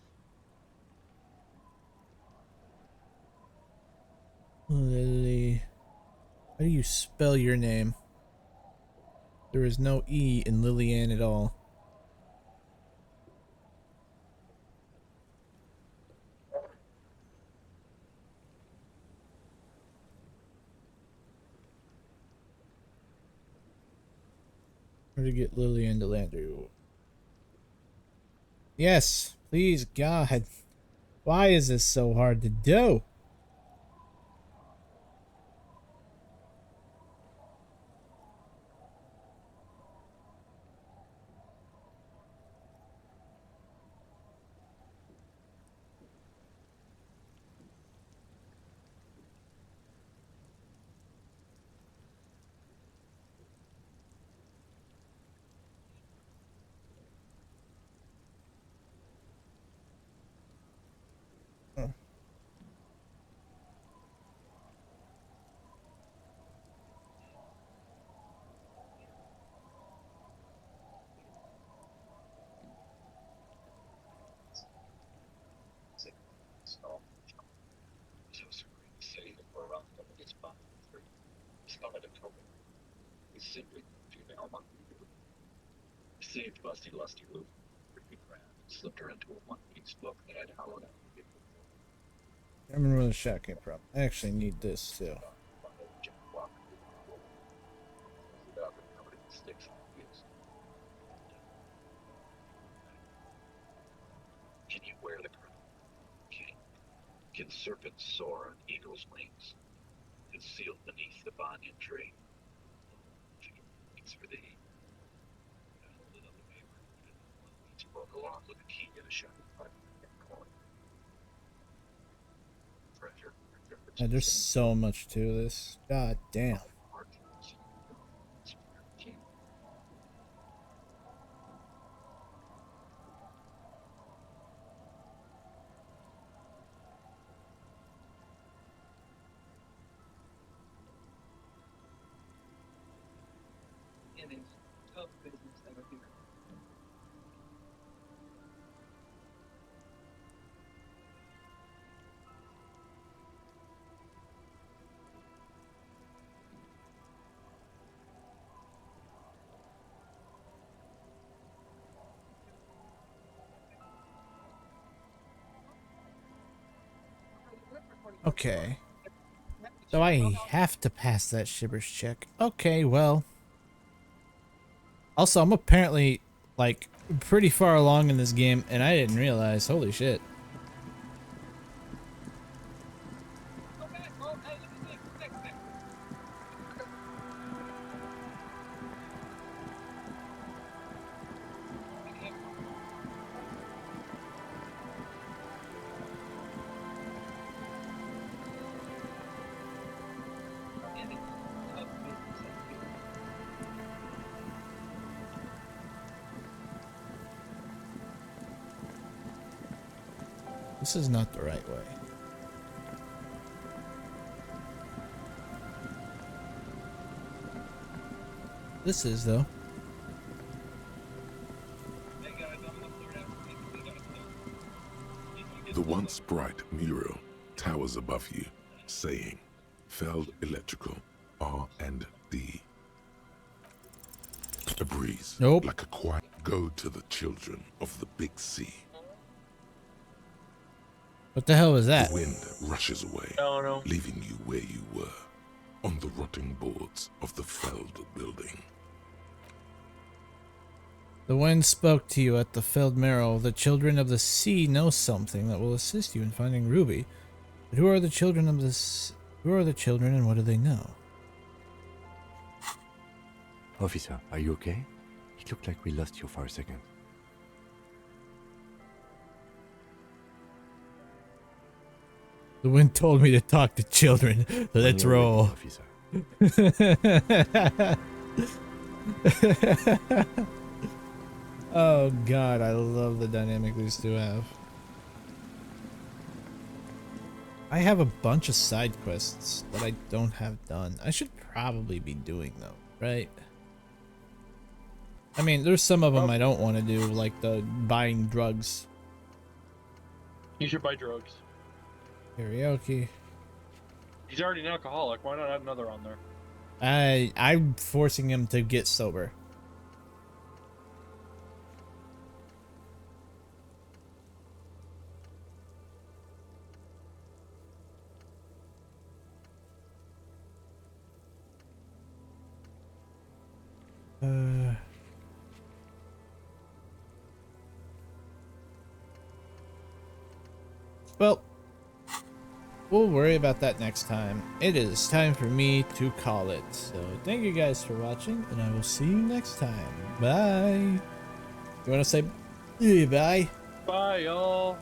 Lily. How do you spell your name? There is no E in Lillian at all. Where to get Lillian to Landry? Yes, please, God. Why is this so hard to do? I remember where the shot came from. I actually need this too. Can you wear the crown? Can serpents soar on eagle's wings, concealed beneath the banyan tree? Thanks for the heat. I hold it up the paper, spoke along with a key and a shiny pipe. Treasure. Yeah, there's so much to this. God damn. It is tough business out here. Okay. So I have to pass that shivers check. Okay, well. Also, I'm apparently, like, pretty far along in this game, and I didn't realize. Holy shit. This is not the right way. This is, though. The once bright mural towers above you, saying, Feld Electrical, R&D. A breeze, nope. like a quiet go to the children of the big sea. What the hell was that? The wind rushes away, leaving you where you were, on the rotting boards of the Feld building. The wind spoke to you at the Feld Merrill. The children of the sea know something that will assist you in finding Ruby. But who are the children of this? Who are the children and what do they know? Officer, are you okay? It looked like we lost you for a second. The wind told me to talk to children. Let's roll. Oh god, I love the dynamic these two have. I have a bunch of side quests that I don't have done. I should probably be doing though, right? I mean, there's some of them I don't want to do, like the buying drugs. You should buy drugs. Karaoke. He's already an alcoholic. Why not add another on there? I'm forcing him to get sober. Well, we'll worry about that next time. It is time for me to call it. So thank you guys for watching, and I will see you next time. Bye. You want to say bye? Bye, y'all.